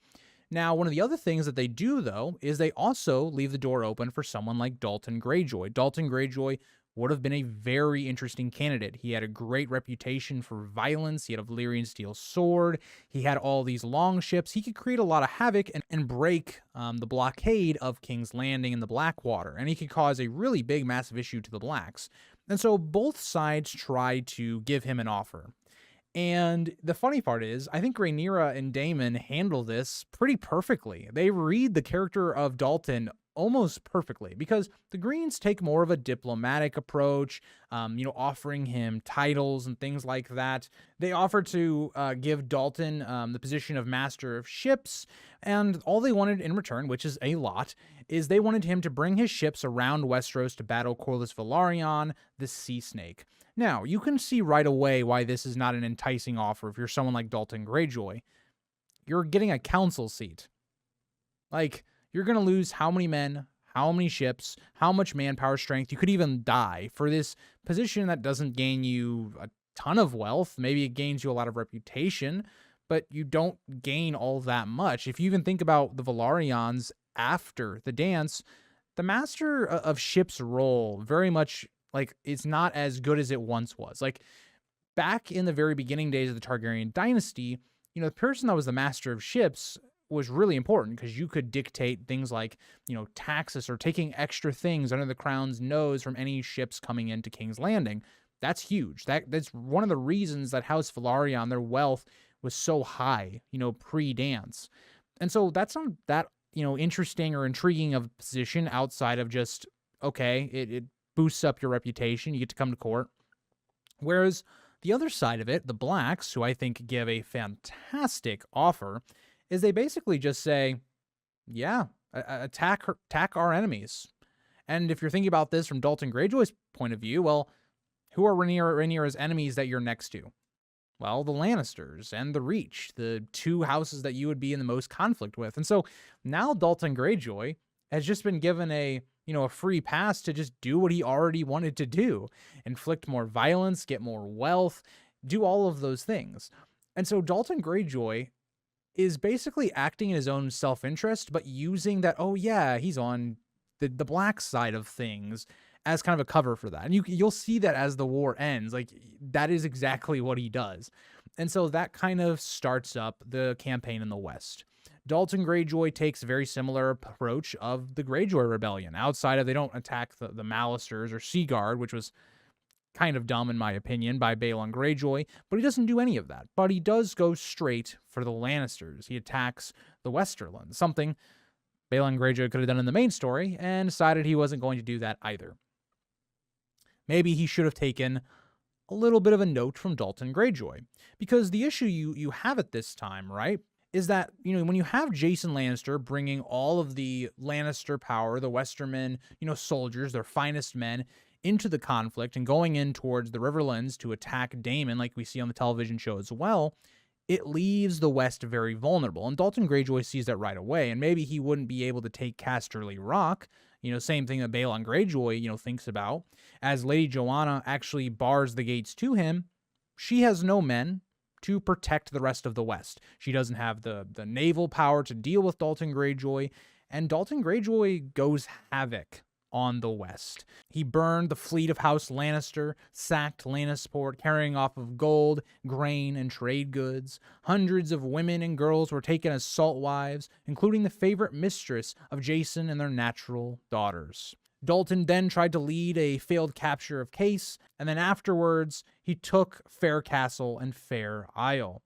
Now, one of the other things that they do, though, is they also leave the door open for someone like Dalton Greyjoy. Dalton Greyjoy would have been a very interesting candidate. He had a great reputation for violence. He had a Valyrian steel sword. He had all these long ships. He could create a lot of havoc and break the blockade of King's Landing and the Blackwater. And he could cause a really big, massive issue to the Blacks. And so both sides tried to give him an offer. And the funny part is, I think Rhaenyra and Daemon handle this pretty perfectly. They read the character of Dalton almost perfectly because the Greens take more of a diplomatic approach, offering him titles and things like that. They offer to give Dalton the position of Master of Ships, and all they wanted in return, which is a lot, is they wanted him to bring his ships around Westeros to battle Corlys Velaryon, the Sea Snake. Now, you can see right away why this is not an enticing offer if you're someone like Dalton Greyjoy. You're getting a council seat. Like, you're going to lose how many men, how many ships, how much manpower strength. You could even die for this position that doesn't gain you a ton of wealth. Maybe it gains you a lot of reputation, but you don't gain all that much. If you even think about the Velaryons after the dance, the Master of Ships role very much, like, it's not as good as it once was. Like, back in the very beginning days of the Targaryen dynasty, the person that was the Master of Ships was really important because you could dictate things like, taxes or taking extra things under the crown's nose from any ships coming into King's Landing. That's huge. That's one of the reasons that House Velaryon, their wealth was so high, pre-dance. And so that's not that, interesting or intriguing of a position outside of just, okay, it boosts up your reputation. You get to come to court. Whereas the other side of it, the Blacks, who I think give a fantastic offer, is they basically just say, yeah, attack our enemies. And if you're thinking about this from Dalton Greyjoy's point of view, well, who are Rhaenyra's enemies that you're next to? Well, the Lannisters and the Reach, the two houses that you would be in the most conflict with. And so now Dalton Greyjoy has just been given a free pass to just do what he already wanted to do. Inflict more violence, get more wealth, do all of those things. And so Dalton Greyjoy is basically acting in his own self-interest, but using that, oh yeah, he's on the black side of things as kind of a cover for that. And you'll see that as the war ends, like that is exactly what he does. And so that kind of starts up the campaign in the West. Dalton Greyjoy takes a very similar approach of the Greyjoy Rebellion. Outside of, they don't attack the Malisters or Seaguard, which was kind of dumb in my opinion by Balon Greyjoy, but he doesn't do any of that. But he does go straight for the Lannisters. He attacks the Westerlands, something Balon Greyjoy could have done in the main story, and decided he wasn't going to do that either. Maybe he should have taken a little bit of a note from Dalton Greyjoy, because the issue you have at this time, right, is that, when you have Jason Lannister bringing all of the Lannister power, the Westermen, soldiers, their finest men, into the conflict and going in towards the Riverlands to attack Daemon, like we see on the television show as well, it leaves the West very vulnerable. And Dalton Greyjoy sees that right away. And maybe he wouldn't be able to take Casterly Rock, same thing that Balon Greyjoy, thinks about. As Lady Joanna actually bars the gates to him, she has no men to protect the rest of the West. She doesn't have the naval power to deal with Dalton Greyjoy, and Dalton Greyjoy goes havoc on the West. He burned the fleet of House Lannister, sacked Lannisport, carrying off of gold, grain, and trade goods. Hundreds of women and girls were taken as salt wives, including the favorite mistress of Jason and their natural daughters. Dalton then tried to lead a failed capture of Case, and then afterwards, he took Fair Castle and Fair Isle.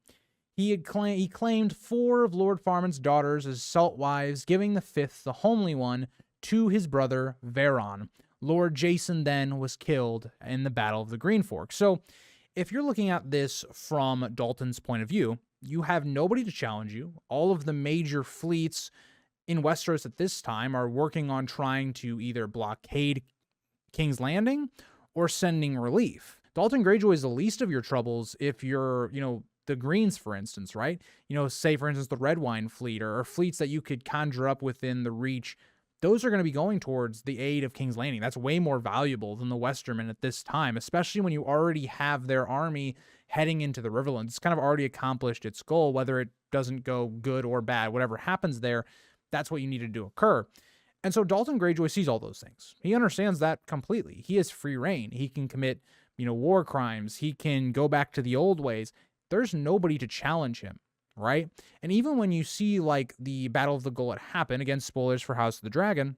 He claimed 4 of Lord Farman's daughters as salt wives, giving the 5th, the homely one, to his brother Veron. Lord Jason then was killed in the Battle of the Green Fork. So, if you're looking at this from Dalton's point of view, you have nobody to challenge you. All of the major fleets in Westeros at this time are working on trying to either blockade King's Landing or sending relief. Dalton Greyjoy is the least of your troubles if you're, the Greens, for instance, right? Say, for instance, the Red Wine fleet or fleets that you could conjure up within the reach. Those are going to be going towards the aid of King's Landing. That's way more valuable than the Westermen at this time, especially when you already have their army heading into the Riverlands. It's kind of already accomplished its goal, whether it doesn't go good or bad. Whatever happens there, that's what you needed to occur. And so Dalton Greyjoy sees all those things. He understands that completely. He has free reign. He can commit, war crimes. He can go back to the old ways. There's nobody to challenge him, right? And even when you see like the Battle of the Gullet happen, again, spoilers for House of the Dragon,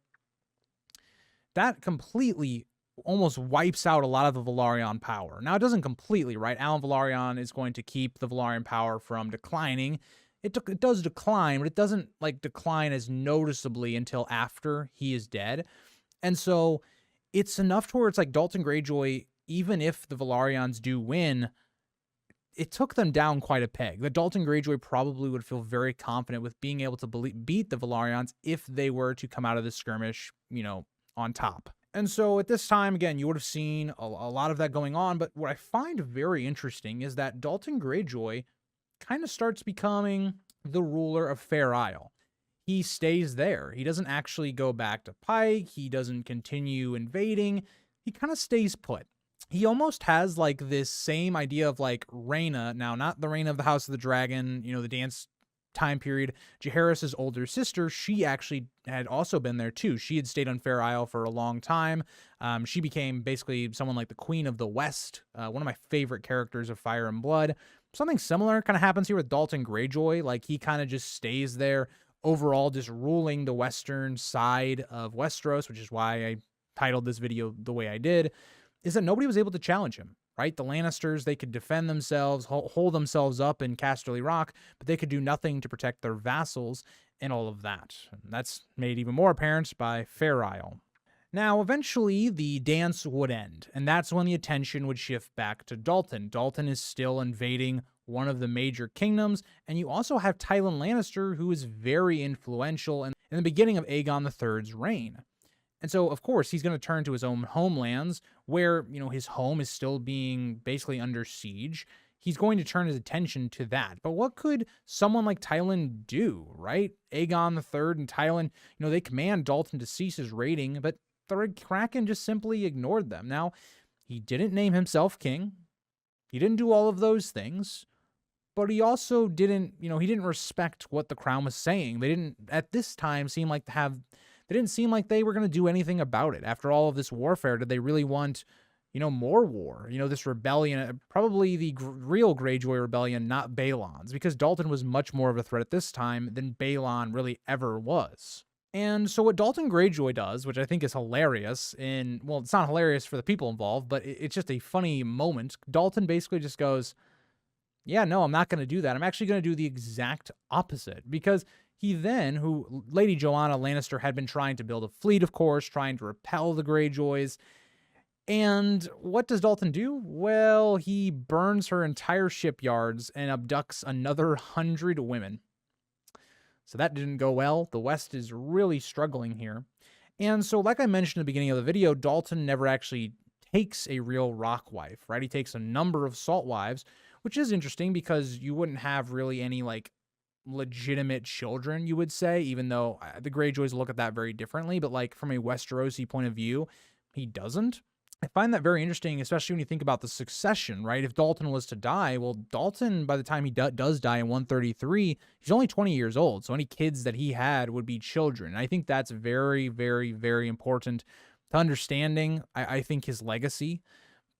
that completely almost wipes out a lot of the Velaryon power. Now, it doesn't completely, right? Alan Velaryon is going to keep the Velaryon power from declining. It does decline, but it doesn't decline as noticeably until after he is dead. And so it's enough to where it's like Dalton Greyjoy, even if the Velaryons do win, it took them down quite a peg. The Dalton Greyjoy probably would feel very confident with being able to beat the Velaryons if they were to come out of the skirmish, on top. And so at this time, again, you would have seen a lot of that going on. But what I find very interesting is that Dalton Greyjoy kind of starts becoming the ruler of Fair Isle. He stays there. He doesn't actually go back to Pike. He doesn't continue invading. He kind of stays put. He almost has this same idea of Rhaena. Now, not the Rhaena of the House of the Dragon, the dance time period. Jaehaerys' older sister, she actually had also been there too. She had stayed on Fair Isle for a long time. She became basically someone like the Queen of the West, one of my favorite characters of Fire and Blood. Something similar kind of happens here with Dalton Greyjoy. He kind of just stays there overall, just ruling the western side of Westeros, which is why I titled this video the way I did, is that nobody was able to challenge him, right? The Lannisters, they could defend themselves, hold themselves up in Casterly Rock, but they could do nothing to protect their vassals and all of that. And that's made even more apparent by Fair Isle. Now, eventually, the dance would end, and that's when the attention would shift back to Dalton. Dalton is still invading one of the major kingdoms, and you also have Tywin Lannister, who is very influential in the beginning of Aegon III's reign. And so, of course, he's going to turn to his own homelands, where, his home is still being basically under siege. He's going to turn his attention to that. But what could someone like Tywin do, right? Aegon III and Tywin, they command Dalton to cease his raiding, but the Red Kraken just simply ignored them. Now, he didn't name himself king. He didn't do all of those things. But he also didn't, he didn't respect what the crown was saying. They didn't, at this time, they didn't seem like they were going to do anything about it. After all of this warfare, did they really want, more war? This rebellion, probably the real Greyjoy rebellion, not Balon's, because Dalton was much more of a threat at this time than Balon really ever was. And so what Dalton Greyjoy does, which I think is hilarious, it's not hilarious for the people involved, but it's just a funny moment. Dalton basically just goes, yeah, no, I'm not going to do that. I'm actually going to do the exact opposite, because he then, who Lady Joanna Lannister had been trying to build a fleet, of course, trying to repel the Greyjoys. And what does Dalton do? Well, he burns her entire shipyards and abducts another 100 women. So that didn't go well. The West is really struggling here. And so, like I mentioned at the beginning of the video, Dalton never actually takes a real rock wife, right? He takes a number of salt wives, which is interesting because you wouldn't have really any like legitimate children, you would say, even though the Greyjoys look at that very differently. But like from a Westerosi point of view, he doesn't. I find that very interesting, especially when you think about the succession, right? If Dalton was to die, well, Dalton, by the time he does die in 133, he's only 20 years old. So any kids that he had would be children. And I think that's very, very, very important to understanding, I think, his legacy.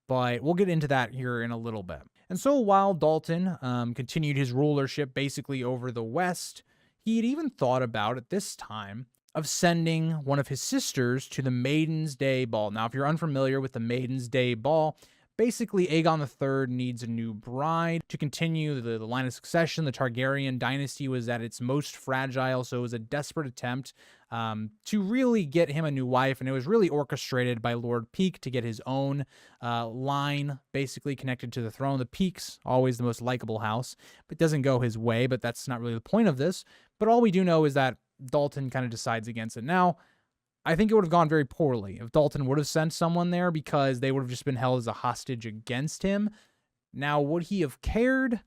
But we'll get into that here in a little bit. And so while Dalton continued his rulership basically over the West, he had even thought about at this time of sending one of his sisters to the Maiden's Day Ball. Now, if you're unfamiliar with the Maiden's Day Ball, basically Aegon III needs a new bride to continue the line of succession. The Targaryen dynasty was at its most fragile, so it was a desperate attempt to really get him a new wife, and it was really orchestrated by Lord Peake to get his own line basically connected to the throne. The Peakes, always the most likable house, but doesn't go his way, but that's not really the point of this. But all we do know is that Dalton kind of decides against it. Now, I think it would have gone very poorly if Dalton would have sent someone there because they would have just been held as a hostage against him. Now, would he have cared?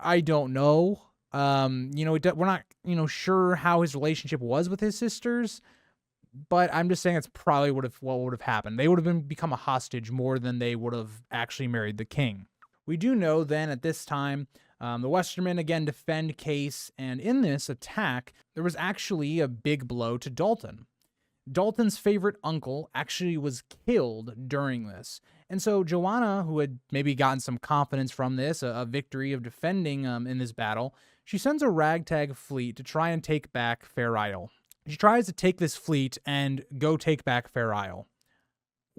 I don't know. We're not, sure how his relationship was with his sisters, but I'm just saying that's probably what would have happened. They would have become a hostage more than they would have actually married the king. We do know then at this time, the Westermen again defend case, and in this attack, there was actually a big blow to Dalton. Dalton's favorite uncle actually was killed during this. And so Joanna, who had maybe gotten some confidence from this, a victory of defending in this battle, she sends a ragtag fleet to try and take back Fair Isle. She tries to take this fleet and go take back Fair Isle.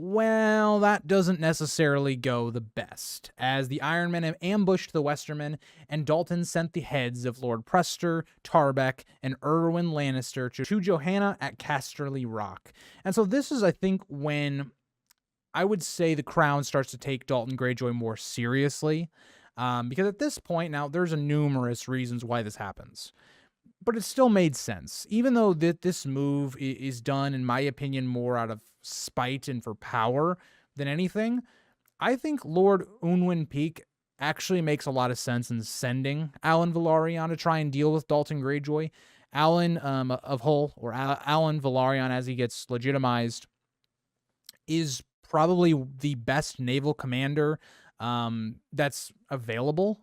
Well, that doesn't necessarily go the best, as the Ironmen have ambushed the Westermen, and Dalton sent the heads of Lord Prester, Tarbeck, and Erwin Lannister to Johanna at Casterly Rock. And so this is, I think, when I would say the Crown starts to take Dalton Greyjoy more seriously, because at this point, now, there's numerous reasons why this happens. But it still made sense, even though this move is done, in my opinion, more out of spite and for power than anything. I think Lord Unwin Peake actually makes a lot of sense in sending Alan Velaryon to try and deal with Dalton Greyjoy. Alan of Hull, or Alan Velaryon as he gets legitimized, is probably the best naval commander that's available.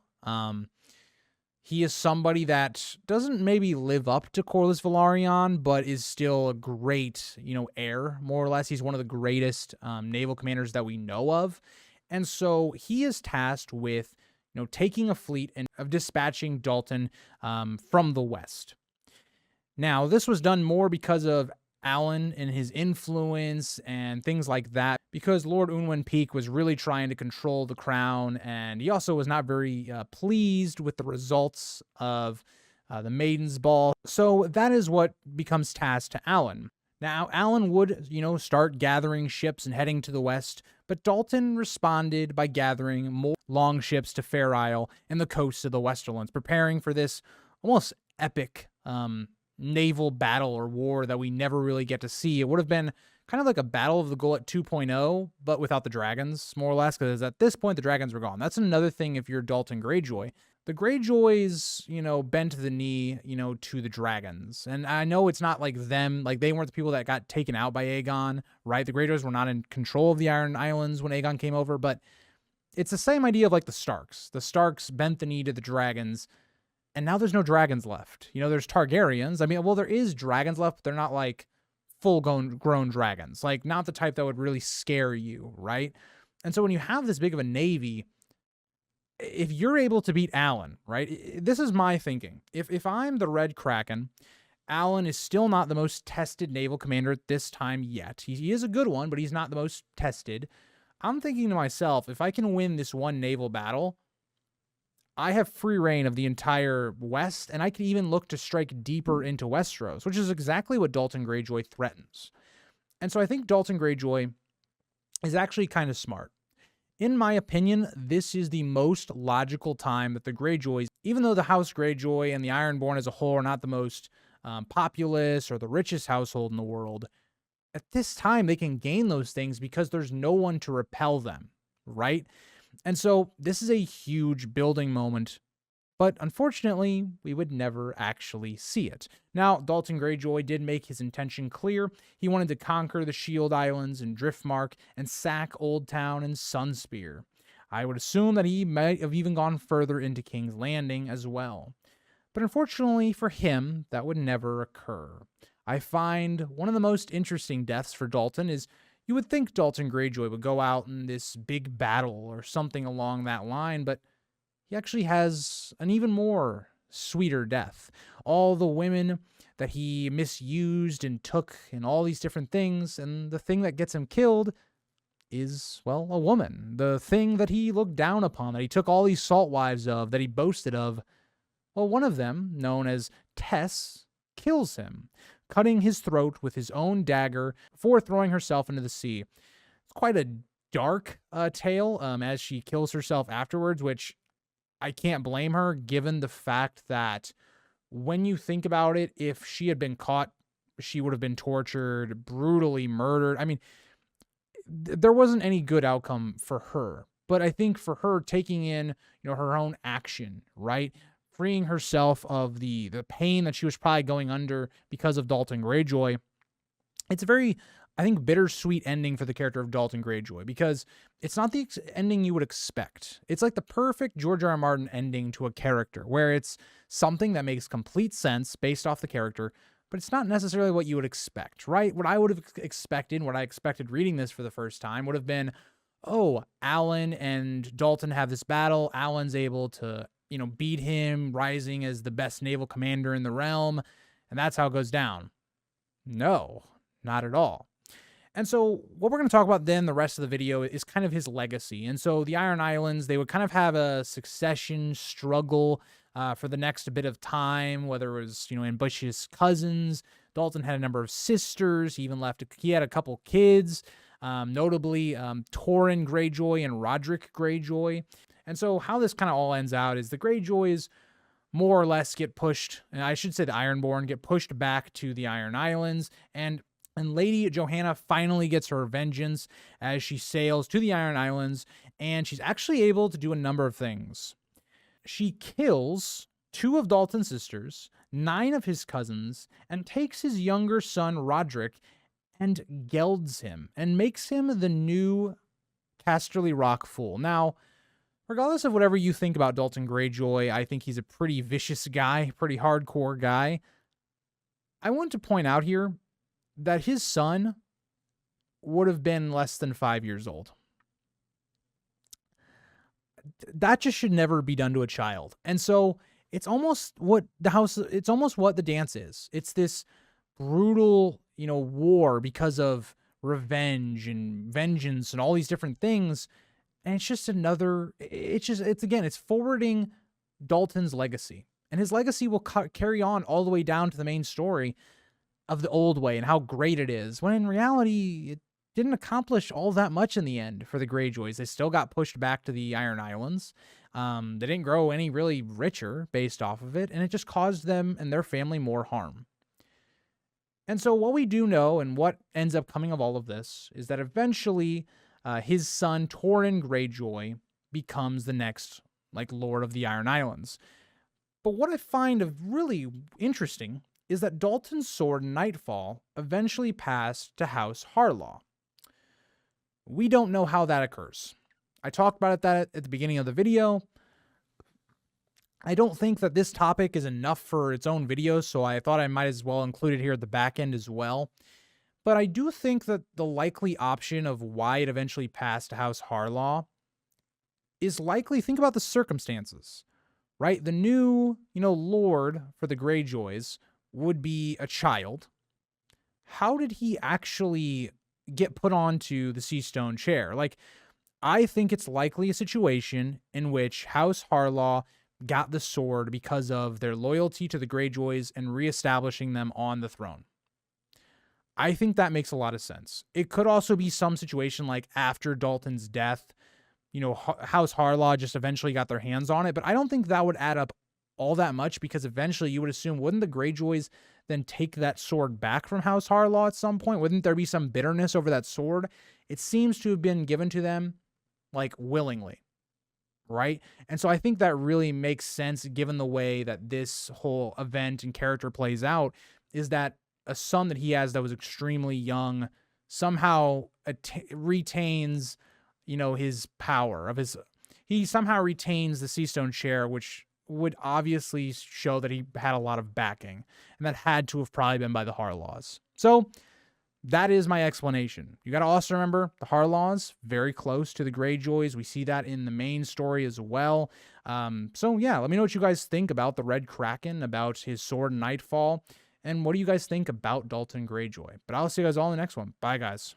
He is somebody that doesn't maybe live up to Corlys Velaryon, but is still a great, heir, more or less. He's one of the greatest naval commanders that we know of. And so he is tasked with, taking a fleet and of dispatching Dalton from the west. Now, this was done more because of Alan and his influence and things like that, because Lord Unwin Peake was really trying to control the crown, and he also was not very pleased with the results of the Maiden's Ball. So that is what becomes tasked to Alan. Now, Alan would, start gathering ships and heading to the west, but Dalton responded by gathering more long ships to Fair Isle and the coasts of the Westerlands, preparing for this almost epic naval battle or war that we never really get to see. It would have been kind of like a Battle of the Gullet 2.0, but without the dragons, more or less, because at this point, the dragons were gone. That's another thing if you're Dalton Greyjoy. The Greyjoys, bent the knee, to the dragons. And I know it's not like them, like they weren't the people that got taken out by Aegon, right? The Greyjoys were not in control of the Iron Islands when Aegon came over, but it's the same idea of like the Starks. The Starks bent the knee to the dragons, and now there's no dragons left. There's Targaryens. I mean, well, there is dragons left, but they're not like full-grown dragons. Like, not the type that would really scare you, right? And so when you have this big of a navy, if you're able to beat Alan, right? This is my thinking. If I'm the Red Kraken, Alan is still not the most tested naval commander at this time yet. He is a good one, but he's not the most tested. I'm thinking to myself, if I can win this one naval battle, I have free reign of the entire West, and I can even look to strike deeper into Westeros, which is exactly what Dalton Greyjoy threatens. And so I think Dalton Greyjoy is actually kind of smart. In my opinion, this is the most logical time that the Greyjoys, even though the House Greyjoy and the Ironborn as a whole are not the most populous or the richest household in the world, at this time they can gain those things because there's no one to repel them, right? And so this is a huge building moment, but unfortunately, we would never actually see it. Now, Dalton Greyjoy did make his intention clear. He wanted to conquer the Shield Islands and Driftmark and sack Old Town and Sunspear. I would assume that he might have even gone further into King's Landing as well. But unfortunately for him, that would never occur. I find one of the most interesting deaths for Dalton is you would think Dalton Greyjoy would go out in this big battle or something along that line, but he actually has an even more sweeter death. All the women that he misused and took and all these different things, and the thing that gets him killed is, well, a woman. The thing that he looked down upon, that he took all these salt wives of, that he boasted of, well, one of them, known as Tess, kills him, cutting his throat with his own dagger before throwing herself into the sea. It's quite a dark tale as she kills herself afterwards, which I can't blame her, given the fact that when you think about it, if she had been caught, she would have been tortured, brutally murdered. I mean, there wasn't any good outcome for her. But I think for her taking in, her own action, right? Freeing herself of the pain that she was probably going under because of Dalton Greyjoy. It's a very, I think, bittersweet ending for the character of Dalton Greyjoy, because it's not the ending you would expect. It's like the perfect George R. R. Martin ending to a character, where it's something that makes complete sense based off the character, but it's not necessarily what you would expect, right? What I would have expected, what I expected reading this for the first time would have been, oh, Alan and Dalton have this battle. Alan's able to, beat him, rising as the best naval commander in the realm, and that's how it goes down. No, not at all. And so what we're going to talk about then, the rest of the video, is kind of his legacy. And so the Iron Islands, they would kind of have a succession struggle for the next bit of time, whether it was, ambitious cousins. Dalton had a number of sisters. He had a couple kids, notably Torrhen Greyjoy and Roderick Greyjoy. And so how this kind of all ends out is the Greyjoys more or less get pushed, and I should say the Ironborn get pushed back to the Iron Islands, and Lady Johanna finally gets her vengeance as she sails to the Iron Islands, and she's actually able to do a number of things. She kills 2 of Dalton's sisters, 9 of his cousins, and takes his younger son Roderick and gelds him and makes him the new Casterly Rock Fool. Now, regardless of whatever you think about Dalton Greyjoy, I think he's a pretty vicious guy, pretty hardcore guy. I want to point out here that his son would have been less than 5 years old. That just should never be done to a child. And so it's almost what the dance is. It's this brutal, war because of revenge and vengeance and all these different things. And it's just it's forwarding Dalton's legacy. And his legacy will carry on all the way down to the main story of the old way and how great it is, when in reality, it didn't accomplish all that much in the end for the Greyjoys. They still got pushed back to the Iron Islands. They didn't grow any really richer based off of it, and it just caused them and their family more harm. And so what we do know, and what ends up coming of all of this, is that eventually his son, Torrhen Greyjoy, becomes the next, Lord of the Iron Islands. But what I find of really interesting is that Dalton's sword, Nightfall, eventually passed to House Harlaw. We don't know how that occurs. I talked about that at the beginning of the video. I don't think that this topic is enough for its own video, so I thought I might as well include it here at the back end as well. But I do think that the likely option of why it eventually passed to House Harlaw is likely, think about the circumstances, right? The new, lord for the Greyjoys would be a child. How did he actually get put onto the Seastone chair? I think it's likely a situation in which House Harlaw got the sword because of their loyalty to the Greyjoys and reestablishing them on the throne. I think that makes a lot of sense. It could also be some situation like after Dalton's death, House Harlaw just eventually got their hands on it, but I don't think that would add up all that much, because eventually you would assume, wouldn't the Greyjoys then take that sword back from House Harlaw at some point? Wouldn't there be some bitterness over that sword? It seems to have been given to them, willingly. right? And so I think that really makes sense given the way that this whole event and character plays out, is that a son that he has that was extremely young somehow retains, his power of his, he somehow retains the Seastone chair, which would obviously show that he had a lot of backing, and that had to have probably been by the Harlaws. So that is my explanation. You got to also remember the Harlaws, very close to the Greyjoys. We see that in the main story as well. So yeah, let me know what you guys think about the Red Kraken, about his sword Nightfall, and what do you guys think about Dalton Greyjoy? But I'll see you guys all in the next one. Bye, guys.